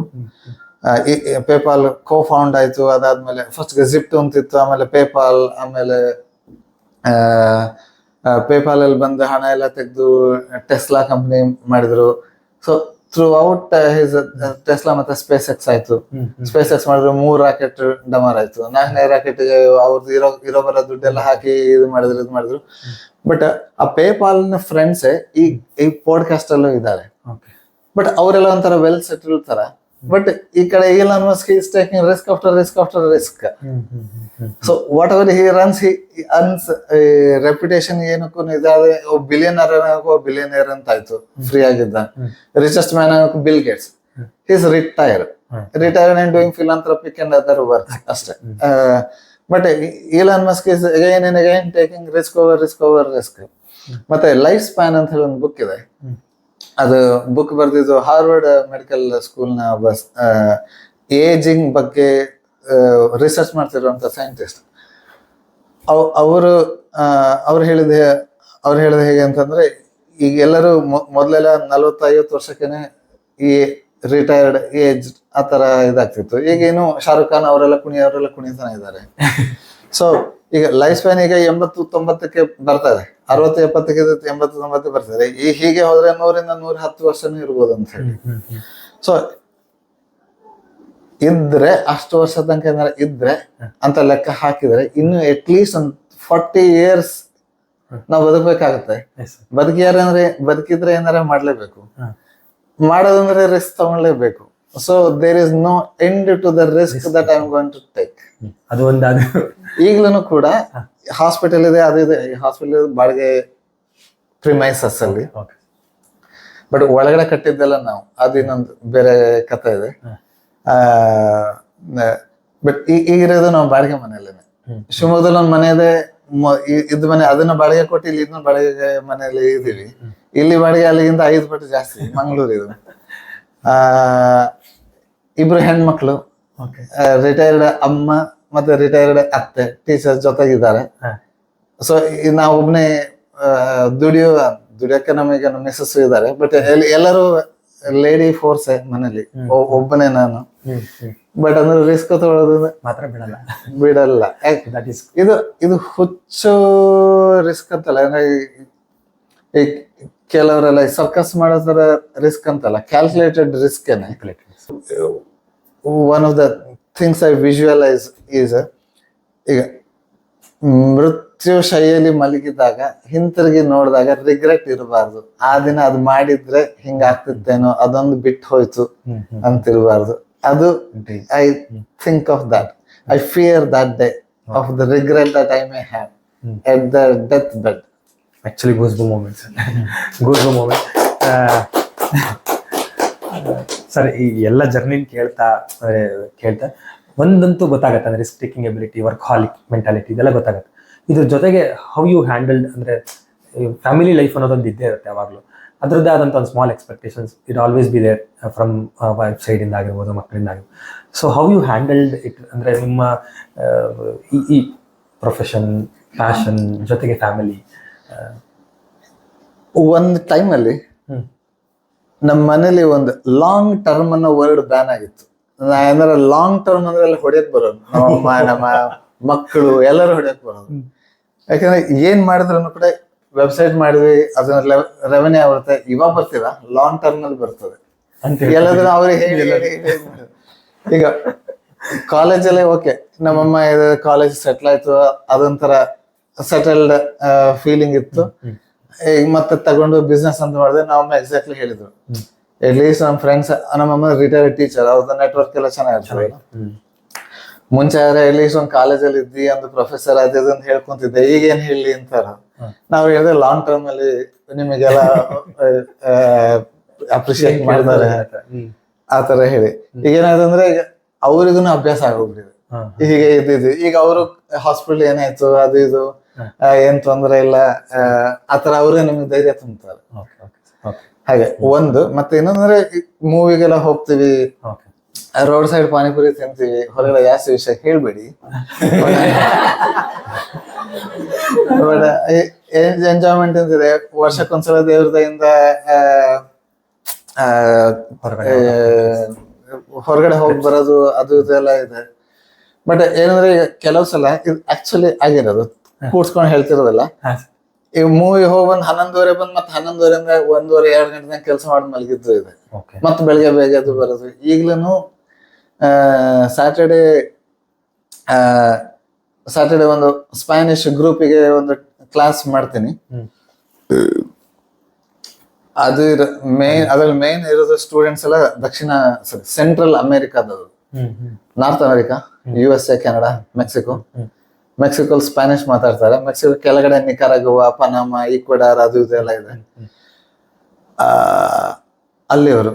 ಪೇಪಾಲ್ ಫೌಂಡ್ ಆಯ್ತು. ಅದಾದ್ಮೇಲೆ ಫಸ್ಟ್ಗೆ ಜಿಪ್ಟೋ ಅಂತಿತ್ತು, ಆಮೇಲೆ ಪೇಪಾಲ್, ಆಮೇಲೆ ಪೇಪಾಲ್ ಅಲ್ಲಿ ಬಂದು ಹಣ ಎಲ್ಲ ತೆಗೆದು ಟೆಸ್ಲಾ ಕಂಪ್ನಿ ಮಾಡಿದ್ರು. So through out his Tesla ಮತ್ತೆ ಸ್ಪೇಸ್ ಎಕ್ಸ್ ಆಯ್ತು. ಸ್ಪೇಸ್ ಎಕ್ಸ್ ಮಾಡಿದ್ರು, 3 ರಾಕೆಟ್ ಡಮರ್ ಆಯ್ತು. 4ನೇ ರಾಕೆಟ್ಗೆ ಅವ್ರದ್ದು ಇರೋ ಬರೋ ದುಡ್ಡೆಲ್ಲ ಹಾಕಿ ಇದು ಮಾಡಿದ್ರು. ಬಟ್ ಆ ಪೇಪಾಲ್ ನ ಫ್ರೆಂಡ್ಸ್ ಈ ಪಾಡ್ಕಾಸ್ಟ್ ಅಲ್ಲೂ ಇದ್ದಾರೆ. ಬಟ್ ಅವರೆಲ್ಲ ಒಂಥರ ವೆಲ್ ಸೆಟಲ್ ತರ. ಬಟ್ ಈ ಕಡೆ Elon Musk is taking risk after risk. So whatever he runs, he earns reputation. ಏನಕ್ಕೂ ಇದಾದ್ರೆ ಬಿಲಿಯನರ್ ಅಂತ ಆಯ್ತು, ಫ್ರೀ ಆಗಿದ್ದ. Richest man Bill Gates, his retired and doing philanthropic and other work ಅಷ್ಟೇ. But Elon Musk is again and again taking risk over risk. ಮತ್ತೆ life span ಅಂತ ಹೇಳಿ ಒಂದು ಬುಕ್ ಇದೆ. ಅದು ಬುಕ್ ಬರ್ದಿದ್ದು ಹಾರ್ವರ್ಡ್ ಮೆಡಿಕಲ್ ಸ್ಕೂಲ್ ನ ಏಜಿಂಗ್ ಬಗ್ಗೆ ರಿಸರ್ಚ್ ಮಾಡ್ತಿರುವಂತ ಸೈಂಟಿಸ್ಟ್. ಅವ್ರು ಹೇಳಿದ ಹೇಗೆ ಅಂತಂದ್ರೆ, ಈಗ ಎಲ್ಲರೂ ಮೊದ್ಲೆಲ್ಲ 40-50 ವರ್ಷಕ್ಕೆನೆ ಈ ರಿಟೈರ್ಡ್ ಏಜ್ ಆತರ ಇದಾಗ್ತಿತ್ತು. ಈಗೇನು ಶಾರುಖ್ ಖಾನ್ ಅವರೆಲ್ಲ ಕುಣಿತಾನೆ ಇದ್ದಾರೆ. ಸೊ ಈಗ ಲೈಫ್ ಸ್ಪ್ಯಾನ್ ಈಗ 80-90ಕ್ಕೆ ಬರ್ತಾ ಇದೆ, 60-70ಕ್ಕೆ 80-90 ಬರ್ತಾರೆ. ಹೀಗೆ ಹೋದ್ರೆ 100-110 ವರ್ಷನೂ ಇರ್ಬೋದು ಅಂತ ಹೇಳಿ. ಸೊ ಇದ್ರೆ ಅಷ್ಟು ವರ್ಷ ತನಕ ಏನಾರ ಇದ್ರೆ ಅಂತ ಲೆಕ್ಕ ಹಾಕಿದ್ರೆ ಇನ್ನು ಅಟ್ ಲೀಸ್ಟ್ ಒಂದು 40 years ನಾವು ಬದುಕಬೇಕಾಗತ್ತೆ. ಬದುಕಿದ್ರೆ ಏನಾರ ಮಾಡ್ಲೇಬೇಕು. ಮಾಡೋದಂದ್ರೆ ರಿಸ್ಕ್ ತಗೊಳ್ಳೇಬೇಕು. So there is no end to the risk that I am going to take. ಅದು ಒಂದು ಈಗ್ಲೂ ಕೂಡ ಹಾಸ್ಪಿಟಲ್ ಇದೆ, ಅದು ಇದೆ. ಹಾಸ್ಪಿಟಲ್ ಬಾಡಿಗೆ ಪ್ರಿಮೈಸಸ್ ಅಲ್ಲಿ, ಬಟ್ ಒಳಗಡೆ ಕಟ್ಟಿದ್ದೆಲ್ಲ ನಾವು, ಅದು ಇನ್ನೊಂದು ಬೇರೆ ಕಥೆ ಇದೆ. ಬಟ್ ಈಗಿರೋದು ನಾವು ಬಾಡಿಗೆ ಮನೆಯಲ್ಲೇನೆ. ಶಿವಮೊಗ್ಗದಲ್ಲಿ ಒಂದು ಮನೆ ಇದೆ, ಇದ್ ಮನೆ ಅದನ್ನ ಬಾಡಿಗೆ ಕೊಟ್ಟು ಇಲ್ಲಿ ಇದನ್ನ ಬಾಡಿಗೆ ಮನೆಯಲ್ಲಿ ಇದೀವಿ. ಇಲ್ಲಿ ಬಾಡಿಗೆ ಅಲ್ಲಿಗಿಂತ 5 ಪಟ್ಟು ಜಾಸ್ತಿ. ಮಂಗಳೂರು ಇದು. 2 ಹೆಣ್ಮಕ್ಳು, ರಿಟೈರ್ಡ್ ಅಮ್ಮ ಮತ್ತೆ ರಿಟೈರ್ಡ್ ಅತ್ತೆ, ಟೀಚರ್ಸ್ ಜೊತೆಗಿದ್ದಾರೆ. ಸೊ ನಾವು ಒಬ್ನೇ ದುಡಿಯೋಕೆ ನಮಗೆ ಮಿಸಸ್ ಇದ್ದಾರೆ. ಬಟ್ ಎಲ್ಲರೂ ಲೇಡಿ ಫೋರ್ಸ್ ಮನೇಲಿ, ಒಬ್ಬನೇ ನಾನು. ಬಟ್ ಅಂದ್ರೆ ರಿಸ್ಕ್ ತಗೊಳ್ಳೋದು ಮಾತ್ರ ಬಿಡಲ್ಲ. ಇದು ಹುಚ್ಚು ರಿಸ್ಕ್ ಅಂತಲ್ಲ. ಈ ಕೆಲವರೆಲ್ಲ ಸರ್ಕಸ್ ಮಾಡೋ ತರ ರಿಸ್ಕ್ ಅಂತಲ್ಲ, calculated risk. One of the things I visualise is, ಈಗ ಮೃತ್ಯು ಶೈಲಿ ಮಲಗಿದಾಗ ಹಿಂತಿರುಗಿ ನೋಡಿದಾಗ ರಿಗ್ರೆಟ್ ಇರಬಾರ್ದು. ಆ ದಿನ ಅದು ಮಾಡಿದ್ರೆ ಹಿಂಗಾಗ್ತಿತ್ತೇನೋ, ಅದೊಂದು ಬಿಟ್ಟು ಹೋಯ್ತು ಅಂತಿರಬಾರ್ದು. ಅದು I think of that. I fear that day of the regret that I may have at the deathbed. Actually goosebump moments. Sir, ಈ ಎಲ್ಲ ಜರ್ನಿನ ಕೇಳ್ತಾ ಒಂದಂತೂ ಗೊತ್ತಾಗತ್ತೆ, ಅಂದ್ರೆ risk taking ability, workaholic mentality, ಇದೆಲ್ಲ ಗೊತ್ತಾಗತ್ತೆ. ಇದ್ರ ಜೊತೆಗೆ ಹೌ ಯು ಹ್ಯಾಂಡಲ್ಡ್, ಅಂದ್ರೆ ಫ್ಯಾಮಿಲಿ ಲೈಫ್ ಅನ್ನೋದೊಂದು ಇದ್ದೇ ಇರುತ್ತೆ ಯಾವಾಗಲೂ. ಅದರದ್ದೇ ಆದಂಥ ಒಂದು small expectations it always be there from wife ಸೈಡಿಂದ ಆಗಿರ್ಬೋದು, ಮಕ್ಕಳಿಂದ ಆಗಿರ್ಬೋದು. So how you handled it, ಅಂದರೆ ನಿಮ್ಮ ಈ ಪ್ರೊಫೆಷನ್ ಪ್ಯಾಷನ್ ಜೊತೆಗೆ ಫ್ಯಾಮಿಲಿ. ಒಂದು ಟೈಮಲ್ಲಿ ನಮ್ಮ ಮನೇಲಿ ಒಂದು ಲಾಂಗ್ ಟರ್ಮ್ ಅನ್ನೋ ವರ್ಡ್ ಬ್ಯಾನ್ ಆಗಿತ್ತು. ಏನಾರ ಲಾಂಗ್ ಟರ್ಮ್ ಅಂದ್ರೆ ಎಲ್ಲ ಹೊಡೆಯಕ್ ಬರೋದು, ನಮ್ಮ ಮಕ್ಕಳು ಎಲ್ಲರೂ ಹೊಡೆಯಕ್ ಬರೋದು. ಯಾಕಂದ್ರೆ ಏನ್ ಮಾಡಿದ್ರು ಕೂಡ ವೆಬ್ಸೈಟ್ ಮಾಡಿದ್ವಿ, ಅದನ್ನ ರೆವೆನ್ಯೂ ಬರುತ್ತೆ, ಇವಾಗ ಬರ್ತೀರಾ ಲಾಂಗ್ ಟರ್ಮ್ ಅಲ್ಲಿ ಬರ್ತದೆ ಎಲ್ಲಾದ್ರೂ ಅವ್ರಿಗೆ ಹೇಳಿ. ಈಗ ಕಾಲೇಜಲ್ಲೇ ಓಕೆ, ನಮ್ಮಮ್ಮ ಕಾಲೇಜ್ ಸೆಟ್ಲ್ ಆಯ್ತು, ಅದೊಂಥರ ಸೆಟಲ್ಡ್ ಫೀಲಿಂಗ್ ಇತ್ತು. ಈಗ ಮತ್ತೆ ತಗೊಂಡು ಬಿಸ್ನೆಸ್ ಅಂತ ಮಾಡಿದ್ರೆ ನಾವಮ್ಮ ಎಕ್ಸಾಕ್ಟ್ಲಿ ಹೇಳಿದ್ರು, ಅಟ್ಲೀಸ್ಟ್ ನಮ್ಮ ಫ್ರೆಂಡ್ಸ್, ನಮ್ಮಮ್ಮ ರಿಟೈರ್ಡ್ ಟೀಚರ್, ಅವ್ರದ್ದು ನೆಟ್ವರ್ಕ್ ಎಲ್ಲ ಚೆನ್ನಾಗಿರ್ತದೆ. ಮುಂಚೆ ಆದ್ರೆ ಅಟ್ಲೀಸ್ಟ್ ಒಂದು ಕಾಲೇಜಲ್ಲಿ ಇದ್ದಿ, ಒಂದು ಪ್ರೊಫೆಸರ್ ಅದ ಅಂತ ಹೇಳ್ಕೊಂತಿದ್ದೆ, ಈಗ ಏನ್ ಹೇಳಿ ಅಂತಾರ. ನಾವ್ ಹೇಳಿದ್ರೆ ಲಾಂಗ್ ಟರ್ಮ್ ಅಲ್ಲಿ ನಿಮಗೆಲ್ಲ ಅಪ್ರಿಶಿಯೇಟ್ ಮಾಡಿದ್ದಾರೆ ಆತರ ಹೇಳಿ. ಈಗ ಏನಾಯ್ತು ಅಂದ್ರೆ ಈಗ ಅವ್ರಿಗೂ ಅಭ್ಯಾಸ ಆಗೋಗ್ಬಿಟ್ಟಿದೆ. ಹೀಗೆ ಇದ್ದಿದ್ದು ಈಗ ಅವರು ಹಾಸ್ಪಿಟಲ್ ಏನಾಯ್ತು ಅದು ಇದು ಏನ್ ತೊಂದ್ರೆ ಇಲ್ಲ ಆತರ ಅವ್ರೇ ನಮ್ಗೆ ಧೈರ್ಯ ತುಂಬ್ತಾರೆ. ಹಾಗೆ ಒಂದು. ಮತ್ತೆ ಇನ್ನೊಂದ್ರೆ ಮೂವಿಗೆಲ್ಲ ಹೋಗ್ತೀವಿ, ರೋಡ್ ಸೈಡ್ ಪಾನಿಪುರಿ ತಿಂತೀವಿ, ಹೊರಗಡೆ ಜಾಸ್ತಿ ವಿಷಯ ಹೇಳ್ಬೇಡಿ. ಎಂಜಾಯ್ಮೆಂಟ್ ಅಂತಿದೆ, ವರ್ಷಕ್ಕೊಂದ್ಸಲ ದೇವ್ರದಿಂದ ಹೊರಗಡೆ ಹೋಗಿ ಬರೋದು, ಅದು ಇದೆಲ್ಲ ಇದೆ. ಬಟ್ ಏನಂದ್ರೆ ಈಗ ಕೆಲವು ಸಲ ಇದು ಆಕ್ಚುಲಿ ಆಗಿರೋದು, ಕೂಡ್ಸ್ಕೊಂಡು ಹೇಳ್ತಿರೋದಲ್ಲ. ಈಗ ಮೂವಿ ಹೋಗಿ ಬಂದ್ 11:30 ಬಂದ್ ಮತ್ತೆ 11:30 1:30 2 ಗಂಟೆ ಕೆಲಸ ಮಾಡಿ ಮಲಗಿದ್ದು ಇದೆ. ಮತ್ತೆ ಬೆಳಗ್ಗೆ ಬೇಗ ಅದು ಬರೋದು. ಈಗ್ಲೂ ಸ್ಯಾಟರ್ಡೆ ಒಂದು ಸ್ಪ್ಯಾನಿಷ್ ಗ್ರೂಪಿಗೆ ಒಂದು ಕ್ಲಾಸ್ ಮಾಡ್ತೀನಿ. ಅದು ಅದ್ರಲ್ಲಿ ಮೇನ್ ಇರೋದು ಸ್ಟೂಡೆಂಟ್ಸ್ ಎಲ್ಲ ಸೆಂಟ್ರಲ್ ಅಮೆರಿಕಾದವರು, North America, USA, Canada, Mexico Spanish ಮಾತಾಡ್ತಾರೆ. ಮೆಕ್ಸಿಕೋ ಕೆಳಗಡೆ ನಿಕರಾಗುವಾ, ಪನಾಮಾ, ಈಕ್ವೆಡಾರ್ ಅದು ಇದೆಲ್ಲ ಇದೆ. ಅಲ್ಲಿವರು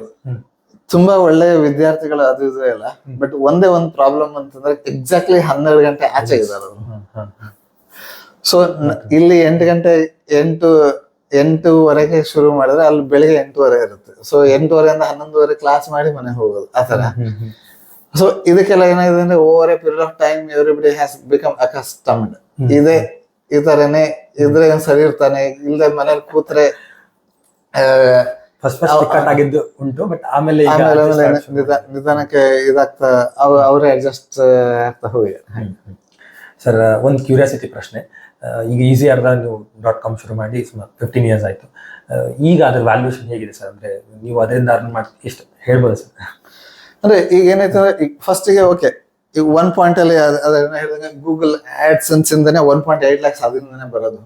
ತುಂಬಾ ಒಳ್ಳೆಯ ವಿದ್ಯಾರ್ಥಿಗಳು ಅದು ಇದು ಎಲ್ಲ. ಬಟ್ ಒಂದೇ ಒಂದು ಪ್ರಾಬ್ಲಮ್ ಅಂತಂದ್ರೆ ಎಕ್ಸಾಕ್ಟ್ಲಿ 12 ಗಂಟೆ ಆಚೆ ಇದ್ದಾರೆ. ಸೊ ಇಲ್ಲಿ 8 ಗಂಟೆ 8:30 ಶುರು ಮಾಡಿದ್ರೆ ಅಲ್ಲಿ ಬೆಳಿಗ್ಗೆ 8:30 ಇರುತ್ತೆ. ಸೊ 8:30 11:30 ಕ್ಲಾಸ್ ಮಾಡಿ ಮನೆಗೆ ಹೋಗೋದು ಆತರ. ಸೊ ಇದಕ್ಕೆಲ್ಲ ಏನಾಗಿದೆ ಅಂದ್ರೆ over a period of time everybody has become accustomed. ಈ ತರನೇ ಇದ್ರೆ ಸರಿ ಇರ್ತಾನೆ, ಇಲ್ಲದೆ ಮನೇಲಿ ಕೂತ್ರೆ ಆಗಿದ್ದು ಉಂಟು. ಬಟ್ ಆಮೇಲೆ ನಿಧಾನಕ್ಕೆ ಇದಾಗ್ತಾ ಅವರೇ ಅಡ್ಜಸ್ಟ್ ಆಗ್ತಾ ಹೋಗಿ. ಸರ್, ಒಂದು ಕ್ಯೂರಿಯಾಸಿಟಿ ಪ್ರಶ್ನೆ. ಈಗ ಈಸಿ ಅರ್ಧ ನೀವು .com ಶುರು ಮಾಡಿ ಸುಮಾರು 15 years ಆಯ್ತು. ಈಗ ಅದ್ರ ವ್ಯಾಲ್ಯೂಷನ್ ಹೇಗಿದೆ ಸರ್? ಅಂದ್ರೆ ನೀವು ಅದರಿಂದ ಅರ್ನ್ ಮಾಡಿ ಎಷ್ಟು ಹೇಳ್ಬೋದು ಸರ್? ಅಂದ್ರೆ ಈಗ ಏನಾಯ್ತು ಅಂದ್ರೆ ಈಗ ಫಸ್ಟಿಗೆ ಓಕೆ, ಈಗ 1 ಪಾಯಿಂಟ್ ಅಲ್ಲಿ ಅದನ್ನ ಹೇಳಿದಂಗೆ ಗೂಗಲ್ ಆಡ್ಸೆನ್ಸ್ ಇಂದಾನೆ 1.8 lakhs ಅದರಿಂದಾನೆ ಬರೋದು.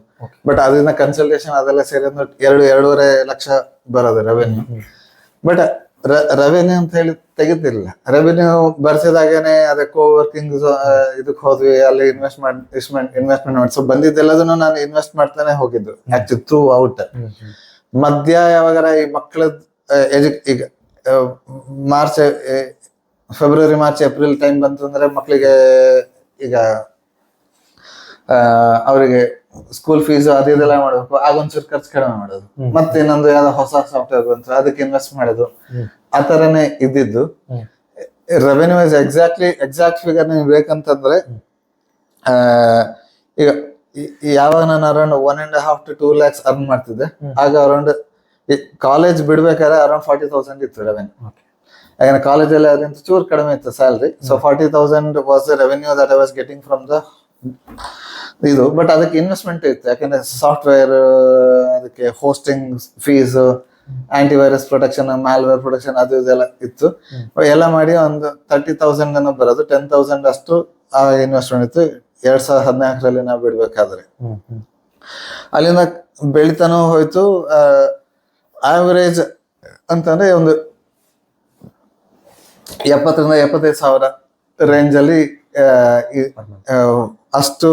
ಬಟ್ ಅದರಿಂದ ಕನ್ಸಲ್ಟೇಷನ್ ಅದೆಲ್ಲ ಸೇರಿ 2.5 ಲಕ್ಷ ಬರೋದು ರೆವೆನ್ಯೂ. ಬಟ್ ರೆವೆನ್ಯೂ ಅಂತ ಹೇಳಿ ತೆಗಿತಿರ್ಲಿಲ್ಲ. ರೆವೆನ್ಯೂ ಬರ್ಸಿದಾಗೇನೆ ಅದೇ ಕೋವರ್ಕಿಂಗ್ ಇದಕ್ ಹೋದ್ವಿ, ಅಲ್ಲಿ ಇನ್ವೆಸ್ಟ್ಮೆಂಟ್ ಮಾಡಿ. ಸೊ ಬಂದಿದ್ದೆಲ್ಲದನ್ನು ನಾನು ಇನ್ವೆಸ್ಟ್ ಮಾಡ್ತಾನೆ ಹೋಗಿದ್ದು ಆಕ್ಚುಲಿ ಥ್ರೂ ಔಟ್. ಮಧ್ಯ ಯಾವಾಗಾರ ಈ ಮಕ್ಕಳ ಈಗ ಫೆಬ್ರವರಿ ಮಾರ್ಚ್ ಏಪ್ರಿಲ್ ಟೈಮ್ ಬಂತಂದ್ರೆ ಮಕ್ಕಳಿಗೆ ಈಗ ಅವರಿಗೆ ಸ್ಕೂಲ್ ಫೀಸ್ ಅದು ಇದೆಲ್ಲ ಮಾಡ್ಬೇಕು, ಆಗೊಂಚೂರು ಖರ್ಚು ಕಡಿಮೆ ಮಾಡೋದು. ಮತ್ತೆ ಇನ್ನೊಂದು ಯಾವ್ದೋ ಹೊಸ ಸಾಫ್ಟ್ವೇರ್ ಬಂತು ಅದಕ್ಕೆ ಇನ್ವೆಸ್ಟ್ ಮಾಡೋದು, ಆ ತರನೇ ಇದ್ದಿದ್ದು. ರೆವೆನ್ಯೂ ಇಸ್ ಎಕ್ಸಾಕ್ಟ್ ಫಿಗರ್ ನಿಮ್ಗೆ ಬೇಕಂತಂದ್ರೆ ಈಗ ಯಾವಾಗ ನಾನು ಅರೌಂಡ್ 1.5 to 2 lakhs ಅರ್ನ್ ಮಾಡ್ತಿದ್ದೆ, ಆಗ ಅರೌಂಡ್ ಕಾಲೇಜ್ ಬಿಡ್ಬೇಕಾದ್ರೆ ಅರೌಂಡ್ 40,000 ಇತ್ತು ರೆವೆನ್ಯೂ. ಯಾಕಂದ್ರೆ ಕಾಲೇಜಲ್ಲಿ ಅದರಿಂದ ಚೂರು ಕಡಿಮೆ ಇತ್ತು salary. So 40,000 was the revenue that I was getting from the ಇದು. ಬಟ್ ಅದಕ್ಕೆ ಇನ್ವೆಸ್ಟ್ಮೆಂಟ್ ಇತ್ತು, ಯಾಕಂದ್ರೆ ಸಾಫ್ಟ್ವೇರ್, ಅದಕ್ಕೆ hosting fees, antivirus protection, malware protection ಅದು ಇದೆಲ್ಲ ಇತ್ತು. ಎಲ್ಲ ಮಾಡಿ ಒಂದು 30,000 ಏನೋ ಬರೋದು. 10,000 ಅಷ್ಟು ಇನ್ವೆಸ್ಟ್ಮೆಂಟ್ ಇತ್ತು 2014ರಲ್ಲಿ ನಾವು ಬಿಡ್ಬೇಕಾದ್ರೆ. ಅಲ್ಲಿಂದ ಬೆಳಿತಾನೂ ಹೋಯ್ತು. ಆವರೇಜ್ ಅಂತಂದ್ರೆ ಒಂದು 70,000 to 75,000 ರೇಂಜ್ ಅಲ್ಲಿ ಅಷ್ಟು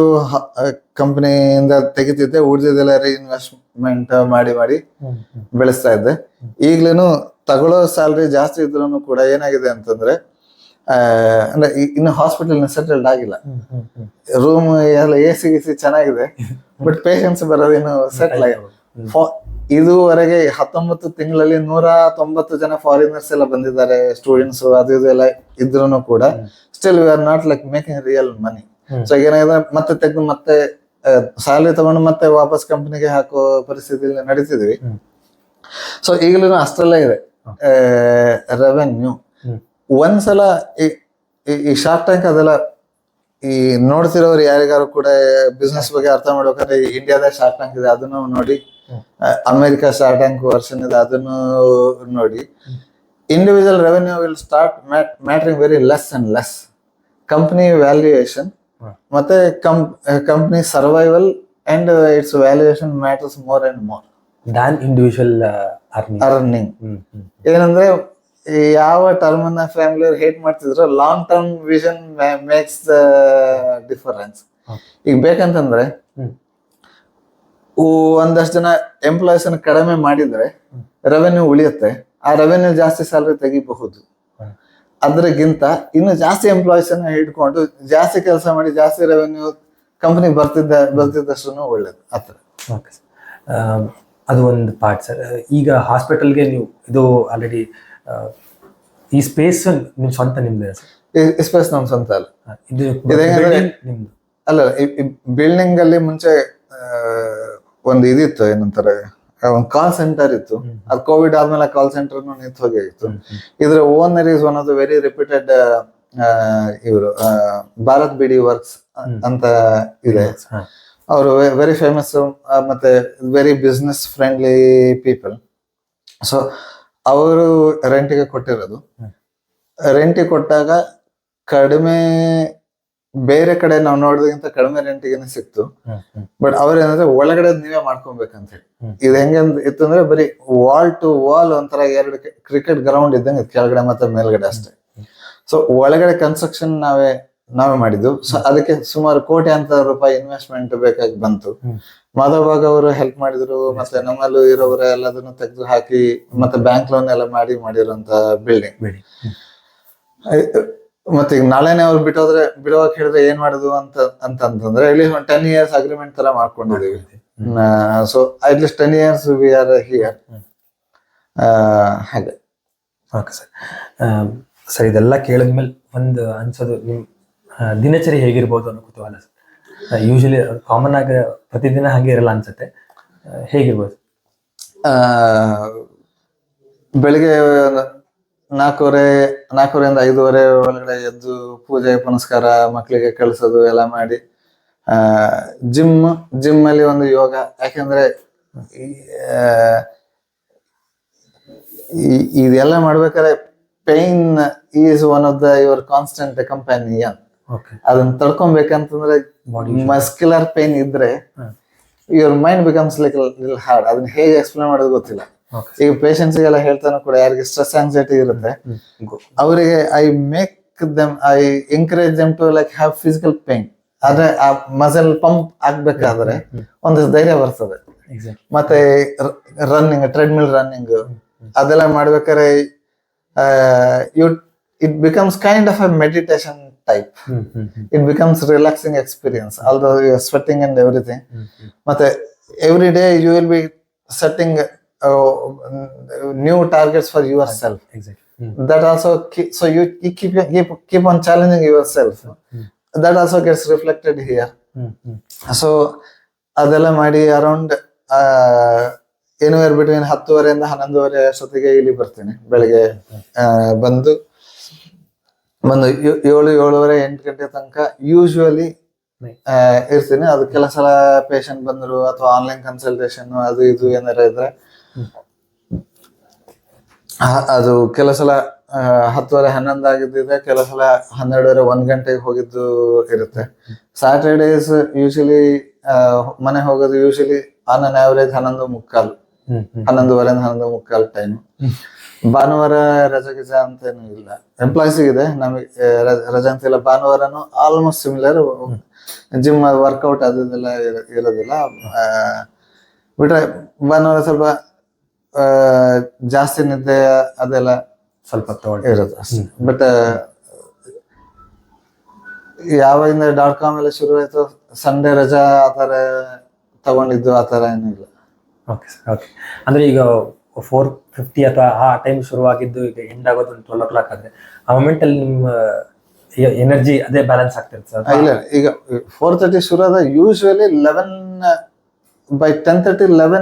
ಕಂಪನಿಯಿಂದ ತೆಗಿತಿದ್ದೆ. ಉಳಿದಿದ್ದೆಲ್ಲ ಇನ್ವೆಸ್ಟ್ಮೆಂಟ್ ಮಾಡಿ ಬೆಳೆಸ್ತಾ ಇದ್ದೆ. ಈಗ್ಲೂ ತಗೊಳ್ಳೋ ಸ್ಯಾಲ್ರಿ ಜಾಸ್ತಿ ಇದ್ರೂ ಕೂಡ ಏನಾಗಿದೆ ಅಂತಂದ್ರೆ ಅಂದ್ರೆ ಇನ್ನು ಹಾಸ್ಪಿಟಲ್ ಸೆಟಲ್ಡ್ ಆಗಿಲ್ಲ. ರೂಮ್ ಎಲ್ಲ AC ಗಿಸಿ ಚೆನ್ನಾಗಿದೆ, ಬಟ್ ಪೇಷಂಟ್ಸ್ ಬರೋದು ಇನ್ನು ಸೆಟ್ಲ್ ಆಗಿಲ್ಲ. ಇದುವರೆಗೆ 19 ತಿಂಗಳಲ್ಲಿ 190 ಜನ ಫಾರಿನರ್ಸ್ ಎಲ್ಲ ಬಂದಿದ್ದಾರೆ, ಸ್ಟೂಡೆಂಟ್ಸ್ ಅದು ಇದೆಲ್ಲ ಇದ್ರೂ ಕೂಡ still we are not like making real money. So ಏನಾಗಿದೆ ಮತ್ತೆ ತೆಗೆದು ಮತ್ತೆ ಸ್ಯಾಲರಿ ತಗೊಂಡು ಮತ್ತೆ ವಾಪಸ್ ಕಂಪ್ನಿಗೆ ಹಾಕೋ ಪರಿಸ್ಥಿತಿ ನಡೀತಿದ್ವಿ. ಹ್ಮ್. ಸೊ ಈಗಲೂ ಅಷ್ಟರಲ್ಲೇ ಇದೆ ರೆವೆನ್ಯೂ. ಒಂದ್ಸಲ ಈ ಶಾರ್ಕ್ ಟ್ಯಾಂಕ್ ಅದೆಲ್ಲ ಈ ನೋಡ್ತಿರೋರು ಯಾರಿಗಾರು ಕೂಡ ಬಿಸ್ನೆಸ್ ಬಗ್ಗೆ ಅರ್ಥ ಮಾಡ್ಬೇಕಂದ್ರೆ ಇಂಡಿಯಾದ ಶಾರ್ಕ್ ಟ್ಯಾಂಕ್ ಇದೆ, ಅದನ್ನು ನೋಡಿ. ಅಮೆರಿಕ ಶಾರ್ಕ್ ಟ್ಯಾಂಕ್ ವರ್ಷನ್ ಇದೆ, ಅದನ್ನು ನೋಡಿ. Individual revenue will start mattering very less and less. Company valuation ಮತ್ತೆ company survival and its valuation matters more and more than individual earning. ಏನಂದ್ರೆ ಯಾವ ಟರ್ಮ್ ಅನ್ನ ಫ್ಯಾಮಿಲಿ ಅವ್ರು ಹೇಟ್ ಮಾಡ್ತಿದ್ರು, long term vision makes the difference. ಈಗ ಬೇಕಂತಂದ್ರೆ ಒಂದಷ್ಟು ಜನ ಎಂಪ್ಲಾಯೀಸ್ ಅನ್ನು ಕಡಿಮೆ ಮಾಡಿದ್ರೆ ರೆವೆನ್ಯೂ ಉಳಿಯುತ್ತೆ, ಆ ರೆವೆನ್ಯೂ ಜಾಸ್ತಿ ಸ್ಯಾಲರಿ ತೆಗಿಬಹುದು. ಅದ್ರಗಿಂತ ಇನ್ನು ಜಾಸ್ತಿ ಎಂಪ್ಲಾಯೀಸ್ ಅನ್ನ ಹಿಡ್ಕೊಂಡು ಜಾಸ್ತಿ ಕೆಲಸ ಮಾಡಿ ಜಾಸ್ತಿ ರೆವೆನ್ಯೂ ಕಂಪನಿ ಬರ್ತಿದ್ದಷ್ಟು ಒಳ್ಳೇದು. ಆತರ ಅದು ಒಂದು ಪಾರ್ಟ್ ಸರ್. ಈಗ ಹಾಸ್ಪಿಟಲ್ಗೆ ನೀವು ಇದು ಆಲ್ರೆಡಿ ಈ ಸ್ಪೇಸ್ ನಿಮ್ ಸ್ವಂತ ನಿಮ್ದೇ ಸರ್? ಸ್ಪೇಸ್ ನಮ್ ಸ್ವಂತ ಅಲ್ಲ, ಇದು ನಿಮ್ದು ಅಲ್ಲ. ಬಿಲ್ಡಿಂಗ್ ಅಲ್ಲಿ ಮುಂಚೆ ಒಂದು ಇದಿತ್ತು, ಏನಂತಾರೆ, ಒಂದು ಕಾಲ್ ಸೆಂಟರ್ ಇತ್ತು. ಅದು ಕೋವಿಡ್ ಆದ್ಮೇಲೆ ಕಾಲ್ ಸೆಂಟರ್ ನಿಂತು ಹೋಗಿತ್ತು. ಇದ್ರ owner is one of the very reputed ಇವರು ಭಾರತ್ ಬಿಡಿ ವರ್ಕ್ಸ್ ಅಂತ ಇದೆ. ಅವರು ವೆರಿ ಫೇಮಸ್ ಮತ್ತೆ very business friendly people. So ಅವರು ರೆಂಟಿಗೆ ಕೊಟ್ಟಿರೋದು. ರೆಂಟಿಗೆ ಕೊಟ್ಟಾಗ ಕಡಿಮೆ, ಬೇರೆ ಕಡೆ ನಾವು ನೋಡೋದಕ್ಕಿಂತ ಕಡಿಮೆ ರೆಂಟಿಗೆನೆ ಸಿಕ್ತು. ಬಟ್ ಅವ್ರೇನಂದ್ರೆ ಒಳಗಡೆ ನೀವೇ ಮಾಡ್ಕೊಬೇಕಂತ ಹೇಳಿ. ಇದು ಹೆಂಗೆ ಇತ್ತು ಅಂದ್ರೆ ಬರೀ ವಾಲ್ ಟು ವಾಲ್ ಒಂಥರ 2 ಕ್ರಿಕೆಟ್ ಗ್ರೌಂಡ್ ಇದ್ದಂಗೆ ಕೆಳಗಡೆ ಮತ್ತೆ ಮೇಲ್ಗಡೆ ಅಷ್ಟೇ. ಸೊ ಒಳಗಡೆ ಕನ್ಸ್ಟ್ರಕ್ಷನ್ ನಾವೇ ಮಾಡಿದ್ದು. ಸೊ ಅದಕ್ಕೆ ಸುಮಾರು ಕೋಟ್ಯಾಂತರ ರೂಪಾಯಿ ಇನ್ವೆಸ್ಟ್ಮೆಂಟ್ ಬೇಕಾಗಿ ಬಂತು. ಮಾಧವಬಾಗ್ ಅವರು ಹೆಲ್ಪ್ ಮಾಡಿದ್ರು, ಮತ್ತೆ ನಮ್ಮಲ್ಲೂ ಇರೋರ ಎಲ್ಲದನ್ನು ತೆಗೆದು ಹಾಕಿ ಮತ್ತೆ ಬ್ಯಾಂಕ್ ಲೋನ್ ಎಲ್ಲ ಮಾಡಿರುವಂತ ಬಿಲ್ಡಿಂಗ್. ಮತ್ತೆ ಈಗ ನಾಳೆನೆ ಅವ್ರು ಬಿಡುವಾಗ ಹೇಳಿದ್ರೆ ಏನ್ ಮಾಡುದು ಅಂತಂದ್ರೆ ಇಲ್ಲಿ 10 years ಅಗ್ರಿಮೆಂಟ್ ತರ ಮಾಡ್ಕೊಂಡಿದೀವಿ. So at least 10 years we are here. ಹಾಗೆ. Okay sir. ಸರ್, ಇದೆಲ್ಲ ಕೇಳಿದ್ಮೇಲೆ ಒಂದು ಅನ್ಸೋದು, ನಿಮ್ ದಿನಚರಿ ಹೇಗಿರ್ಬೋದು ಅನ್ನೋ ಕುತೂಹಲ ಸರ್. ಯೂಶಲಿ ಕಾಮನ್ ಆಗಿ ಪ್ರತಿದಿನ ಹಾಗೆ ಇರಲ್ಲ ಅನ್ಸುತ್ತೆ, ಹೇಗಿರ್ಬೋದು? ಬೆಳಿಗ್ಗೆ 4:30 5:30 ಒಳಗಡೆ ಎದ್ದು ಪೂಜೆ ಪುನಸ್ಕಾರ, ಮಕ್ಕಳಿಗೆ ಕಳಿಸೋದು ಎಲ್ಲ ಮಾಡಿ, ಜಿಮ್ ಅಲ್ಲಿ ಒಂದು ಯೋಗ. ಯಾಕಂದ್ರೆ ಇದೆಲ್ಲ ಮಾಡ್ಬೇಕಾದ್ರೆ pain is one of the your constant companion. ಅದನ್ನ ತಡ್ಕೊಬೇಕಂತಂದ್ರೆ ಮಸ್ಕ್ಯುಲರ್ ಪೈನ್ ಇದ್ರೆ your mind becomes like little hard. ಅದನ್ನ ಹೇಗೆ ಎಕ್ಸ್ಪ್ಲೇನ್ ಮಾಡೋದು ಗೊತ್ತಿಲ್ಲ. ಈಗ ಪೇಷಂಟ್ಸ್ ಗೆಲ್ಲ ಹೇಳ್ತಾನೆ ಕೂಡ, ಯಾರಿಗೆ ಸ್ಟ್ರೆಸ್ ಆಂಗ್ಸೈಟಿ ಇರುತ್ತೆ ಅವರಿಗೆ I encourage them to like have physical pain. ಆದ್ರೆ ಆ ಮಸಲ್ ಪಂಪ್ ಆಗ್ಬೇಕಾದ್ರೆ ಒಂದಷ್ಟು ಧೈರ್ಯ ಬರ್ತದೆ. ಮತ್ತೆ ರನ್ನಿಂಗ್, ಟ್ರೆಡ್ಮಿಲ್ ರನ್ನಿಂಗ್ ಅದೆಲ್ಲ ಮಾಡ್ಬೇಕಾದ್ರೆ it becomes kind of a meditation type. It becomes relaxing experience, although you are sweating and everything. ಮತ್ತೆ every day you will be setting new targets for yourself. That also so you keep on challenging yourself. That also gets reflected here. So ಅದೆಲ್ಲ ಮಾಡಿ around anywhere between 10:30 ಇಂದ 11:30 ಅಷ್ಟೊತ್ತಿಗೆ ಇಲ್ಲಿ ಬರ್ತೀನಿ. ಬೆಳಿಗ್ಗೆ ಬಂದು 7:30 8 ಗಂಟೆ ತನಕ ಯೂಶುವಲಿ ಇರ್ತೀನಿ. ಅದು ಕೆಲಸ ಸಲ ಪೇಷಂಟ್ ಬಂದ್ರು ಅಥವಾ ಆನ್ಲೈನ್ ಕನ್ಸಲ್ಟೇಷನ್ ಅದು ಇದು ಏನಾರ ಇದ್ರೆ ಅದು ಕೆಲಸ ಸಲ 10:30 11 ಆಗಿದ್ದಿದೆ, ಕೆಲಸ ಸಲ 12:30 1 ಗಂಟೆಗೆ ಹೋಗಿದ್ದು ಇರುತ್ತೆ. ಸ್ಯಾಟರ್ಡೇಸ್ ಯೂಶಲಿ ಮನೆ ಹೋಗೋದು usually on an average 11:45 11:30 time. ಭಾನುವಾರ ರಜೆ ಅಂತೇನು ಇಲ್ಲ, ಎಂಪ್ಲಾಯ್ಸ್ ಇದೆ, ನಮಗೆ ರಜೆ ಅಂತ ಇಲ್ಲ. ಭಾನುವಾರನು ಆಲ್ಮೋಸ್ಟ್ ಸಿಮಿಲರ್, ಜಿಮ್ ವರ್ಕೌಟ್ ಅದೆಲ್ಲ ಇರೋದಿಲ್ಲ. ಬಿಟ್ರೆ ಭಾನುವಾರ ಸ್ವಲ್ಪ ಜಾಸ್ತಿ ನಿದ್ದೆ ಅದೆಲ್ಲ ಸ್ವಲ್ಪ ಇರೋದು ಅಷ್ಟೇ. ಬಟ್ ಯಾವಾಗಿಂದ .com ಎಲ್ಲ ಶುರು ಆಯ್ತು, ಸಂಡೇ ರಜಾ ಆತರ ತಗೊಂಡಿದ್ದು ಆತರ ಏನಿಲ್ಲ. Okay sir. ಓಕೆ, ಅಂದ್ರೆ ಈಗ 4:50 ಅಥವಾ ಆ ಟೈಮ್ ಶುರುವಾಗಿದ್ದು ಈಗ ಎಂಡ್ ಆಗೋದು 12 o'clock ಆದ್ರೆ ಆ ಮೊಮೆಂಟ್ ಅಲ್ಲಿ ನಿಮ್ಮ ಎನರ್ಜಿ ಅದೇ ಬ್ಯಾಲೆನ್ಸ್ ಆಗ್ತಿರುತ್ತೆ ಸರ್. ಇಲ್ಲ ಈಗ 4:30 ಶುರು ಆದ ಯೂಶುವಲಿ 10:30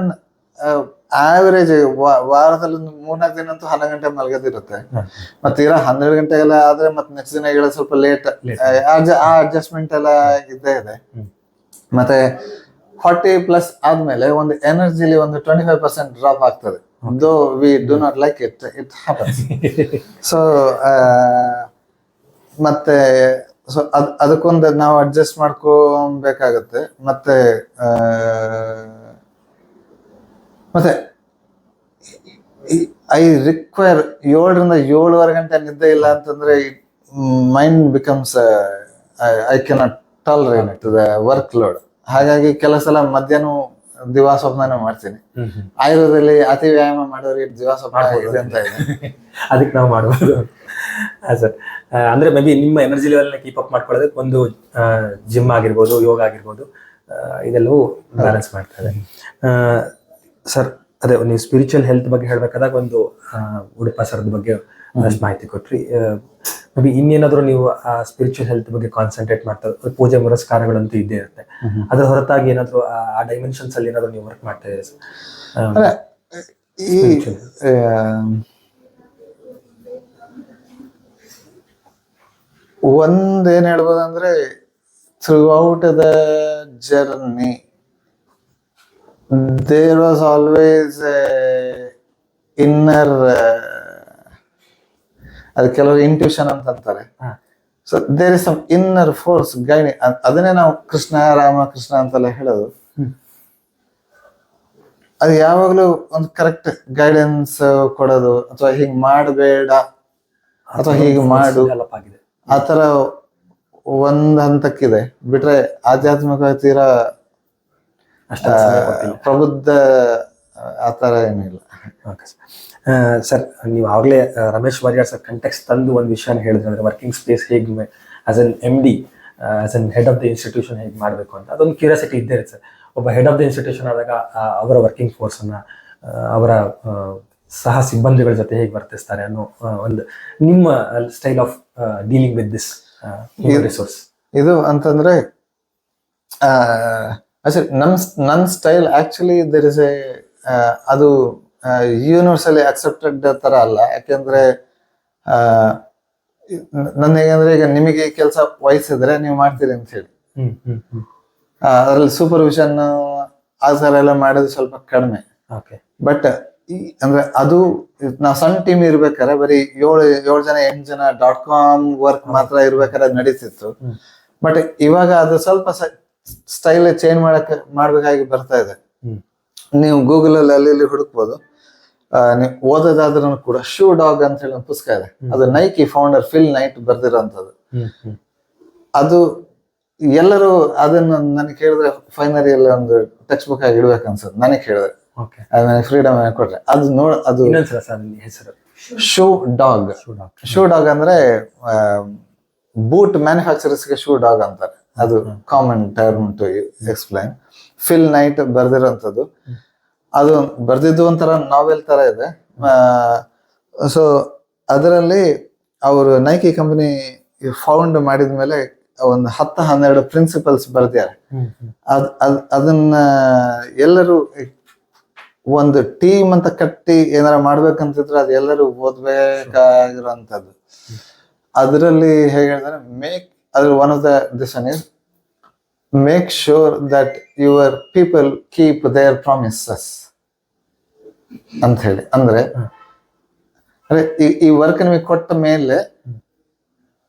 ಆವರೇಜ್ ವಾರದಲ್ಲಿ ಒಂದು 3-4 ದಿನ ಅಂತೂ 11 ಗಂಟೆ ಮಲಗೋದಿರುತ್ತೆ. ಮತ್ತೆ ಇರೋ 12 ಗಂಟೆಗೆಲ್ಲ ಆದ್ರೆ ಮತ್ತೆ ನೆಕ್ಸ್ಟ್ ದಿನ ಹೇಳೋದು ಸ್ವಲ್ಪ ಲೇಟ್. ಆ ಅಡ್ಜಸ್ಟ್ಮೆಂಟ್ ಎಲ್ಲ ಇದ್ದೇ ಇದೆ. ಮತ್ತೆ 40+ ಆದ್ಮೇಲೆ ಒಂದು ಎನರ್ಜಿಲಿ ಒಂದು 25% ಡ್ರಾಪ್ ಆಗ್ತದೆ. ದೋ we do not like it happens. So ಮತ್ತೆ ಸೊ ಅದಕ್ಕೊಂದು ನಾವು ಅಡ್ಜಸ್ಟ್ ಮಾಡ್ಕೋಬೇಕಾಗತ್ತೆ. ಮತ್ತೆ ಐ ರಿಕ್ವೈರ್ 7ರಿಂದ 7:30 ಗಂಟೆ ನಿದ್ದೆ ಇಲ್ಲ ಅಂತಂದ್ರೆ mind becomes I cannot tolerate the work load. ಹಾಗಾಗಿ ಕೆಲವು ಸಲ ಮಧ್ಯಾಹ್ನ ದಿವಾ ಸ್ವಪ್ನ ಮಾಡ್ತೀನಿ. ಆಯುರ್ವೇದದಲ್ಲಿ ಅತಿ ವ್ಯಾಯಾಮ ಮಾಡೋರಿಗೆ ದಿವಾ ಸ್ವಪ್ನ ಇದೆ ಅಂತ ಇದೆ. ಅದಕ್ಕೆ ನಾವು ಮಾಡ್ಬೋದು. ಸರ್ ಅಂದ್ರೆ ಮೇ ಬಿ ನಿಮ್ಮ ಎನರ್ಜಿ ಲೆವೆಲ್ನ ಕೀಪ್ ಅಪ್ ಮಾಡ್ಕೊಳ್ಳೋದಕ್ಕೆ ಒಂದು ಜಿಮ್ ಆಗಿರ್ಬೋದು, ಯೋಗ ಆಗಿರ್ಬೋದು, ಇದೆಲ್ಲವೂ ಬ್ಯಾಲೆನ್ಸ್ ಮಾಡ್ತಾರೆ. ಸರ್ ಅದೇ ನೀವು ಸ್ಪಿರಿಚುವಲ್ ಹೆಲ್ತ್ ಬಗ್ಗೆ ಹೇಳ್ಬೇಕಾದಾಗ ಒಂದು ಉಡುಪ ಸರ್ದ ಬಗ್ಗೆ ಒಂದಷ್ಟು ಮಾಹಿತಿ ಕೊಟ್ರಿ. ಮೇ ಬಿ ಇನ್ನೇನಾದ್ರೂ ನೀವು ಆ ಸ್ಪಿರಿಚುವಲ್ ಹೆಲ್ತ್ ಬಗ್ಗೆ ಕಾನ್ಸಂಟ್ರೇಟ್ ಮಾಡ್ತಾ ಪೂಜೆ ಪುರಸ್ಕಾರಗಳಂತೂ ಇದ್ದೇ ಇರುತ್ತೆ. ಅದ್ರ ಹೊರತಾಗಿ ಏನಾದ್ರು ಆ ಡೈಮೆನ್ಷನ್ಸ್ ಅಲ್ಲಿ ಏನಾದ್ರು ನೀವು ವರ್ಕ್ ಮಾಡ್ತಾ ಇದ್ದೀರಿ ಸರ್? ಒಂದೇನ್ ಹೇಳ್ಬೋದಂದ್ರೆ throughout the journey there was always inner, ಅದು ಕೆಲವರು ಇಂಟ್ಯೂಷನ್ ಅಂತ ಅಂತಾರೆ. So there is some inner force guide. ಅದನ್ನೇ ನಾವು ಕೃಷ್ಣ ರಾಮ ಕೃಷ್ಣ ಅಂತೆಲ್ಲ ಹೇಳೋದು. ಅದು ಯಾವಾಗ್ಲೂ ಒಂದು ಕರೆಕ್ಟ್ ಗೈಡೆನ್ಸ್ ಕೊಡೋದು, ಅಥವಾ ಹೀಗ್ ಮಾಡಬೇಡ ಅಥವಾ ಹೀಗೆ ಮಾಡು, ಆತರ ಒಂದ್ ಹಂತಕ್ಕಿದೆ. ಬಿಟ್ರೆ ಆಧ್ಯಾತ್ಮಿಕ ತೀರಾ ಪ್ರಬುದ್ಧ ಆತರ ಏನಿಲ್ಲ. ಸರ್ ನೀವು ಆಗ್ಲೇ ರಮೇಶ್ ವಾರಿಯರ್ ಸರ್ ಕಂಟೆಕ್ಸ್ಟ್ ತಂದು ಒಂದು ವಿಷಯನ ಹೇಳಿದ್ರೆ, ಅಂದ್ರೆ ವರ್ಕಿಂಗ್ ಸ್ಪೇಸ್ ಹೇಗೆ as N MD, as N head of the institution ಹೇಗೆ ಮಾಡಬೇಕು ಅಂತ ಅದೊಂದು ಕ್ಯೂರಿಯಾಸಿಟಿ ಇದ್ದೇ ಇರುತ್ತೆ ಸರ್. ಒಬ್ಬ ಹೆಡ್ ಆಫ್ ದ ಇನ್ಸ್ಟಿಟ್ಯೂಷನ್ ಆದಾಗ ಅವರ ವರ್ಕಿಂಗ್ ಫೋರ್ಸನ್ನ, ಅವರ ಸಹ ಸಿಬ್ಬಂದಿಗಳ ಜೊತೆ ಹೇಗೆ ವರ್ತಿಸ್ತಾರೆ ಅನ್ನೋ ಒಂದು ನಿಮ್ಮ style of dealing with this resource ಇದು ಅಂತಂದ್ರೆ ನನ್ನ ಸ್ಟೈಲ್ ಆಕ್ಚುಲಿ ದೇರ್ ಇಸ್ ಅದು ಯೂನಿವರ್ಸಲಿ ಅಕ್ಸೆಪ್ಟೆಡ್ ತರ ಅಲ್ಲ. ಯಾಕೆಂದ್ರೆ ನನ್ನ ಹೇಗಂದ್ರೆ, ಈಗ ನಿಮಗೆ ಕೆಲಸ ವಹಿಸಿದ್ರೆ ನೀವು ಮಾಡ್ತೀರಿ ಅಂತ ಹೇಳಿ, ಅದ್ರಲ್ಲಿ ಸೂಪರ್ವಿಷನ್ ಆ ಥರ ಎಲ್ಲ ಮಾಡೋದು ಸ್ವಲ್ಪ ಕಡಿಮೆ. ಬಟ್ ಅಂದ್ರೆ ಅದು ನಾವು ಸಣ್ಣ ಟೀಮ್ ಇರ್ಬೇಕಾದ್ರೆ ಬರೀ 7 ಜನ 8 ಜನ .com ವರ್ಕ್ ಮಾತ್ರ ಇರ್ಬೇಕಾದ್ರೆ ನಡೀತಿತ್ತು. ಬಟ್ ಇವಾಗ ಅದು ಸ್ವಲ್ಪ ಸ್ಟೈಲ್ ಚೇಂಜ್ ಮಾಡ್ಬೇಕಾಗಿ ಬರ್ತಾ ಇದೆ. ನೀವು ಗೂಗಲ್ ಅಲ್ಲಿ ಅಲ್ಲಿ ಹುಡುಕ್ಬೋದು. ನೀವು ಓದೋದಾದ್ರೂ ಕೂಡ ಶೂ ಡಾಗ್ ಅಂತ ಹೇಳಿ ಒಂದು ಪುಸ್ತಕ ಇದೆ. ಅದು ನೈಕಿ ಫೌಂಡರ್ ಫಿಲ್ ನೈಟ್ ಬರ್ದಿರೋಂಥದ್ದು. ಅದು ಎಲ್ಲರೂ ಅದನ್ನ ನನಗೆ ಕೇಳಿದ್ರೆ ಫೈನರಿ ಎಲ್ಲ ಒಂದು ಟೆಕ್ಸ್ಟ್ ಬುಕ್ ಆಗಿ ಇಡ್ಬೇಕು ಅನ್ಸುತ್ತೆ. ನನಗೆ ಕೇಳಿದ್ರೆ ನನಗೆ ಫ್ರೀಡಮ್ ಕೊಟ್ರೆ ಅದು ಹೆಸರು ಶೂ ಡಾಗ್. ಶೂ ಡಾಗ್ ಅಂದ್ರೆ ಬೂಟ್ ಮ್ಯಾನುಫ್ಯಾಕ್ಚರರ್ಸ್ಗೆ ಶೂ ಡಾಗ್ ಅಂತಾರೆ. ಅದು common term to explain. Phil Knight ಬರ್ದಿರೋಂಥದ್ದು. ಅದು ಬರ್ದಿದ್ದು ಒಂಥರ ನಾವೆಲ್ ತರ ಇದೆ. ಸೊ ಅದರಲ್ಲಿ ಅವರು ನೈಕಿ ಕಂಪನಿ ಫೌಂಡ್ ಮಾಡಿದ್ಮೇಲೆ ಒಂದು 10-12 ಪ್ರಿನ್ಸಿಪಲ್ಸ್ ಬರ್ದಿದ್ದಾರೆ. ಅದನ್ನ ಎಲ್ಲರೂ ಒಂದು ಟೀಮ್ ಅಂತ ಕಟ್ಟಿ ಏನಾರ ಮಾಡ್ಬೇಕಂತಿದ್ರೆ ಅದು ಎಲ್ಲರೂ ಓದ್ಬೇಕಾಗಿರೋಂಥದ್ದು. ಅದರಲ್ಲಿ ಹೇಗೆ ಹೇಳಿದ್ರೆ, one of the decision is make sure that your people keep there promises ಅಂತ ಹೇಳಿ. ಅಂದ್ರೆ ಈ ವರ್ಕ್ ನಿಮಗೆ ಕೊಟ್ಟ ಮೇಲೆ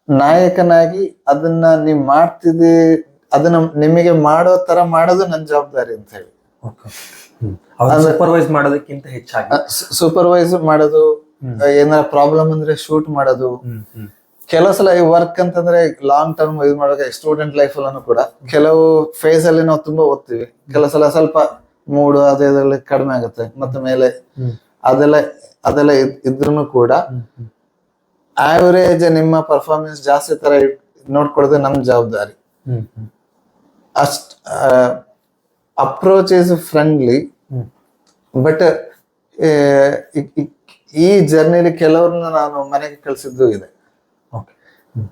ನಾಯಕನಾಗಿ ಅದನ್ನ ನೀವು ಮಾಡ್ತಿದ್ದೀ, ಅದನ್ನ ನಿಮಗೆ ಮಾಡೋ ತರ ಮಾಡೋದು ನನ್ನ ಜವಾಬ್ದಾರಿ ಅಂತ ಹೇಳಿ. ಸೂಪರ್ವೈಸ್ ಮಾಡೋದಕ್ಕಿಂತ ಹೆಚ್ಚಾಗಿ ಸೂಪರ್ವೈಸ್ ಮಾಡೋದು, ಏನಾರ ಪ್ರಾಬ್ಲಮ್ ಅಂದ್ರೆ ಶೂಟ್ ಮಾಡೋದು. ಕೆಲವು ಸಲ ಈ ವರ್ಕ್ ಅಂತಂದ್ರೆ ಲಾಂಗ್ ಟರ್ಮ್ ಇದು ಮಾಡುವಾಗ ಸ್ಟೂಡೆಂಟ್ ಲೈಫ್ ಅಲ್ಲೂ ಕೂಡ ಕೆಲವು ಫೇಸ್ ಅಲ್ಲಿ ನಾವು ತುಂಬಾ ಓದ್ತೀವಿ. ಕೆಲವು ಸಲ ಸ್ವಲ್ಪ ಮೂಡು ಅದ್ರಲ್ಲಿ ಕಡಿಮೆ ಆಗುತ್ತೆ. ಮತ್ತೆ ಮೇಲೆ ಅದೆಲ್ಲ ಇದ್ರೂ ಕೂಡ ಆವರೇಜ್ ನಿಮ್ಮ ಪರ್ಫಾರ್ಮೆನ್ಸ್ ಜಾಸ್ತಿ ತರ ನೋಡ್ಕೊಳ್ಳೋದು ನಮ್ ಜವಾಬ್ದಾರಿ. Approach is friendly. ಬಟ್ ಈ ಜರ್ನಿಲಿ ಕೆಲವ್ರನ್ನ ನಾನು ಮನೆಗೆ ಕಳ್ಸಿದ್ದು ಇದೆ.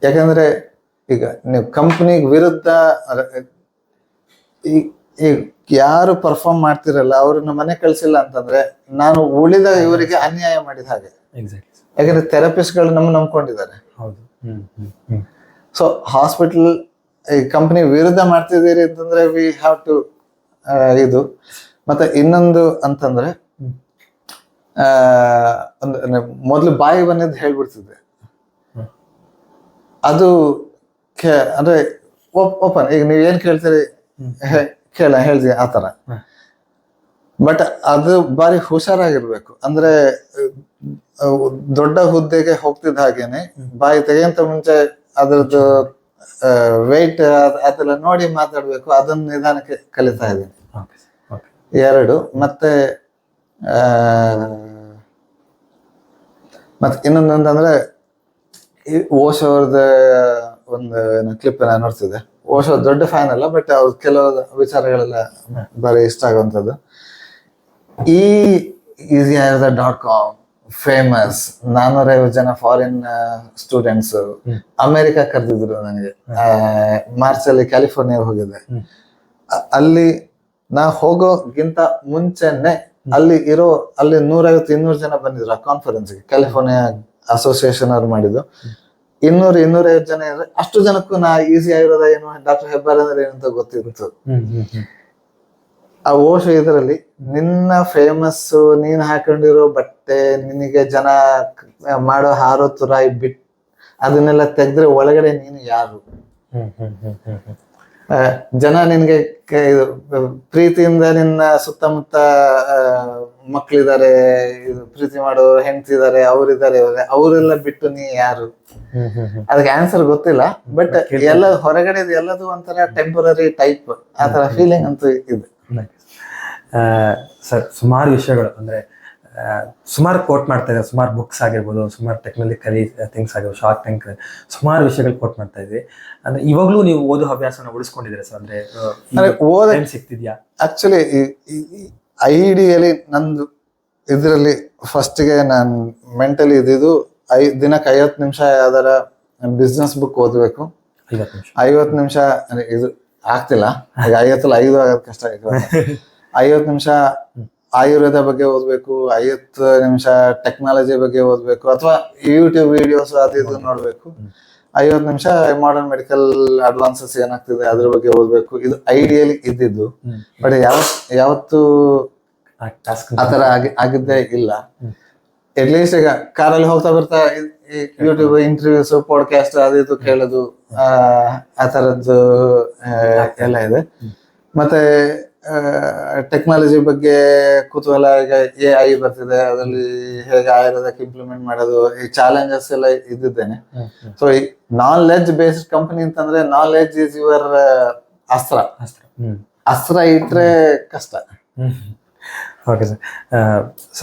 ಯಾಕಂದ್ರೆ ಈಗ ನೀವು ಕಂಪ್ನಿಗೆ ವಿರುದ್ಧ ಈ ಈ ಯಾರು ಪರ್ಫಾರ್ಮ್ ಮಾಡ್ತಿರಲ್ಲ ಅವ್ರನ್ನ ಮನೆ ಕಳ್ಸಿಲ್ಲ ಅಂತಂದ್ರೆ ನಾನು ಉಳಿದ ಇವರಿಗೆ ಅನ್ಯಾಯ ಮಾಡಿದ ಹಾಗೆ. ಎಕ್ಸಾಕ್ಟ್ಲಿ. ಯಾಕಂದ್ರೆ ಥೆರಪಿಸ್ಟ್ಗಳು ನಮ್ಮ ನಂಬ್ಕೊಂಡಿದ್ದಾರೆ. ಹೌದು. ಹ್ಮ್. ಸೊ ಹಾಸ್ಪಿಟಲ್ ಈ ಕಂಪ್ನಿ ವಿರುದ್ಧ ಮಾಡ್ತಿದ್ದೀರಿ ಅಂತಂದ್ರೆ ವಿ ಹ್ಯಾವ್ ಟು ಇದು. ಮತ್ತೆ ಇನ್ನೊಂದು ಅಂತಂದ್ರೆ ಒಂದು ಮೊದ್ಲು ಬಾಯಿ ಬಂದಿದ್ದು ಹೇಳ್ಬಿಡ್ತಿದ್ದೆ, ಅದು ಅಂದ್ರೆ ಓಪನ್. ಈಗ ನೀವ್ ಏನ್ ಕೇಳ್ತೀರಿ ಹೇಳ್ತೀವಿ ಆ ತರ. ಬಟ್ ಅದು ಬಾರಿ ಹುಷಾರಾಗಿರ್ಬೇಕು. ಅಂದ್ರೆ ದೊಡ್ಡ ಹುದ್ದೆಗೆ ಹೋಗ್ತಿದ್ದ ಹಾಗೇನೆ ಬಾಯಿ ತೆಗೆಯಂತ ಮುಂಚೆ ಅದ್ರದ್ದು ವೆಯ್ಟ್ ಅದೆಲ್ಲ ನೋಡಿ ಮಾತಾಡ್ಬೇಕು. ಅದನ್ನ ನಿಧಾನಕ್ಕೆ ಕಲಿತಾ ಇದ್ದೀನಿ. ಎರಡು ಮತ್ತೆ ಇನ್ನೊಂದಂದ್ರೆ ಓಶೋ ಅವ್ರದ್ದು ಒಂದು ಕ್ಲಿಪ್ ನಾನು ನೋಡ್ತಿದ್ದೆ. ಓಶೋ ದೊಡ್ಡ ಫ್ಯಾನ್ ಅಲ್ಲ, ಬಟ್ ಅವ್ರ ಕೆಲವು ವಿಚಾರಗಳೆಲ್ಲ ಬರೀ ಇಷ್ಟ ಆಗುವಂಥದ್ದು. easyhire.com famous. 450 ಜನ ಫಾರಿನ್ ಸ್ಟೂಡೆಂಟ್ಸ್ ಅಮೆರಿಕ ಕರೆದಿದ್ರು ನನಗೆ. ಮಾರ್ಚ್ ಅಲ್ಲಿ ಕ್ಯಾಲಿಫೋರ್ನಿಯಾ ಹೋಗಿದ್ದೆ. ಅಲ್ಲಿ ನಾ ಹೋಗೋಗಿಂತ ಮುಂಚೆನೆ ಅಲ್ಲಿ 150-200 ಜನ ಬಂದಿದ್ರು ಆ ಕಾನ್ಫರೆನ್ಸ್ಗೆ. ಕ್ಯಾಲಿಫೋರ್ನಿಯಾ ಅಸೋಸಿಯೇಷನ್ ಅವ್ರು ಮಾಡಿದ್ದು. 200-250 ಜನ ಇದ್ರೆ ಅಷ್ಟು ಜನಕ್ಕೂ ನಾ ಈಸಿ ಆಗಿರೋದ ಏನು, ಡಾಕ್ಟರ್ ಹೆಬ್ಬಾರ್ ಅಂದ್ರೆ ಏನಂತ ಗೊತ್ತಿತ್ತು. ಆ ಓಶೋ ಇದರಲ್ಲಿ ನಿನ್ನ ಫೇಮಸ್, ನೀನ್ ಹಾಕೊಂಡಿರೋ ಬಟ್ಟೆ, ನಿನಗೆ ಜನ ಮಾಡೋ ಹಾರೋ ತುರಾಯಿ ಬಿಟ್ ಅದನ್ನೆಲ್ಲ ತೆಗೆದ್ರೆ ಒಳಗಡೆ ನೀನು ಯಾರು? ಜನ ನಿನ್ಗೆ ಪ್ರೀತಿಯಿಂದ ನಿನ್ನ ಸುತ್ತಮುತ್ತ ಮಕ್ಳಿದಾರೆ, ಪ್ರೀತಿ ಮಾಡೋ ಹೆಂಡ್ತಿದಾರೆ, ಅವರಿದ್ದಾರೆ, ಅವರೆಲ್ಲ ಬಿಟ್ಟು ನೀ ಯಾರು? ಅದಕ್ಕೆ ಆನ್ಸರ್ ಗೊತ್ತಿಲ್ಲ. ಬಟ್ ಎಲ್ಲ ಹೊರಗಡೆ ಎಲ್ಲದು ಒಂಥರ ಟೆಂಪರರಿ ಟೈಪ್, ಆ ತರ ಫೀಲಿಂಗ್ ಅಂತೂ ಇದೆ. ಸರ್, ಸುಮಾರು ವಿಷಯಗಳು ಅಂದ್ರೆ ಸುಮಾರು ಕೋಟ್ ಮಾಡ್ತಾ ಇದ್ದಾರೆ. ಸುಮಾರು ಬುಕ್ಸ್ ಆಗಿರ್ಬೋದು, ಸುಮಾರು ಟೆಕ್ನಾಲಜಿಕಲಿ ಥಿಂಗ್ಸ್ ಆಗಿರ್ಬೋದು, ಶಾರ್ಟ್ ಟ್ಯಾಂಕ್, ಸುಮಾರು ವಿಷಯಗಳು ಕೋಟ್ ಮಾಡ್ತಾ ಇದ್ವಿ. ಅಂದ್ರೆ ಇವಾಗ್ಲೂ ನೀವು ಓದೋ ಹವ್ಯಾಸನ ಉಳಿಸ್ಕೊಂಡಿದ್ದೀರಾ ಸರ್? ಅಂದ್ರೆ ಓದ ಸಿಗ್ತಿದ್ಯಾ? ಆಕ್ಚುಲಿ ಐಡಿಯಲಿ ನಂದು ಇದರಲ್ಲಿ ಫಸ್ಟ್ಗೆ ನಾನು ಮೆಂಟಲಿ ಇದ್ದಿದ್ದು ದಿನಕ್ಕೆ 50 ನಿಮಿಷ ಯಾವ್ದಾರ ಬಿಸ್ನೆಸ್ ಬುಕ್ ಓದಬೇಕು. 50 ನಿಮಿಷ ಇದು ಆಗ್ತಿಲ್ಲ, 5 ಆಗೋದು ಕಷ್ಟ ಆಯ್ತು. 50 ನಿಮಿಷ ಆಯುರ್ವೇದ ಬಗ್ಗೆ ಓದ್ಬೇಕು, 50 ನಿಮಿಷ ಟೆಕ್ನಾಲಜಿ ಬಗ್ಗೆ ಓದ್ಬೇಕು, ಅಥವಾ ಯೂಟ್ಯೂಬ್ ವಿಡಿಯೋಸ್ ಅದು ಇದು ನೋಡ್ಬೇಕು. 50 ನಿಮಿಷ ಮಾಡರ್ನ್ ಮೆಡಿಕಲ್ ಅಡ್ವಾನ್ಸಸ್ ಏನಾಗ್ತಿದೆ ಅದ್ರ ಬಗ್ಗೆ ಓದ್ಬೇಕು. ಇದು ಐಡಿಯಲಿ ಇದ್ದಿದ್ದು. ಬಟ್ ಯಾವತ್ತು ಆತರ ಆಗಿದ್ದೇ ಇಲ್ಲ. ಅಟ್ಲೀಸ್ಟ್ ಈಗ ಕಾರಲ್ಲಿ ಹೋಗ್ತಾ ಬರ್ತಾ ಯೂಟ್ಯೂಬ್ ಇಂಟರ್ವ್ಯೂಸ್, ಪಾಡ್ಕಾಸ್ಟ್ ಅದು ಇದು ಕೇಳೋದು, ಆ ತರದ್ದು ಎಲ್ಲ ಇದೆ. ಮತ್ತೆ ಟೆಕ್ನಾಲಜಿ ಬಗ್ಗೆ ಕುತೂಹಲ. ಈಗ AI ಬರ್ತಿದೆ, ಅದರಲ್ಲಿ ಹೇಗೆ ಆಯುರ್ವೇದಕ್ಕೆ ಇಂಪ್ಲಿಮೆಂಟ್ ಮಾಡೋದು, ಈ ಚಾಲೆಂಜಸ್ ಎಲ್ಲ ಇದ್ದಿದ್ದೇನೆ. ಸೊ ಈ ನಾಲೆಡ್ಜ್ ಬೇಸ್ಡ್ ಕಂಪನಿ ಅಂತಂದ್ರೆ ನಾಲೆಡ್ಜ್ ಈಸ್ ಯುವರ್ ಅಸ್ತ್ರ. ಅಸ್ತ್ರ ಇಟ್ರೆ ಕಷ್ಟ. Okay sir.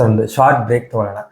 ಒಂದು ಶಾರ್ಟ್ ಬ್ರೇಕ್ ತಗೊಳ್ಳೋಣ.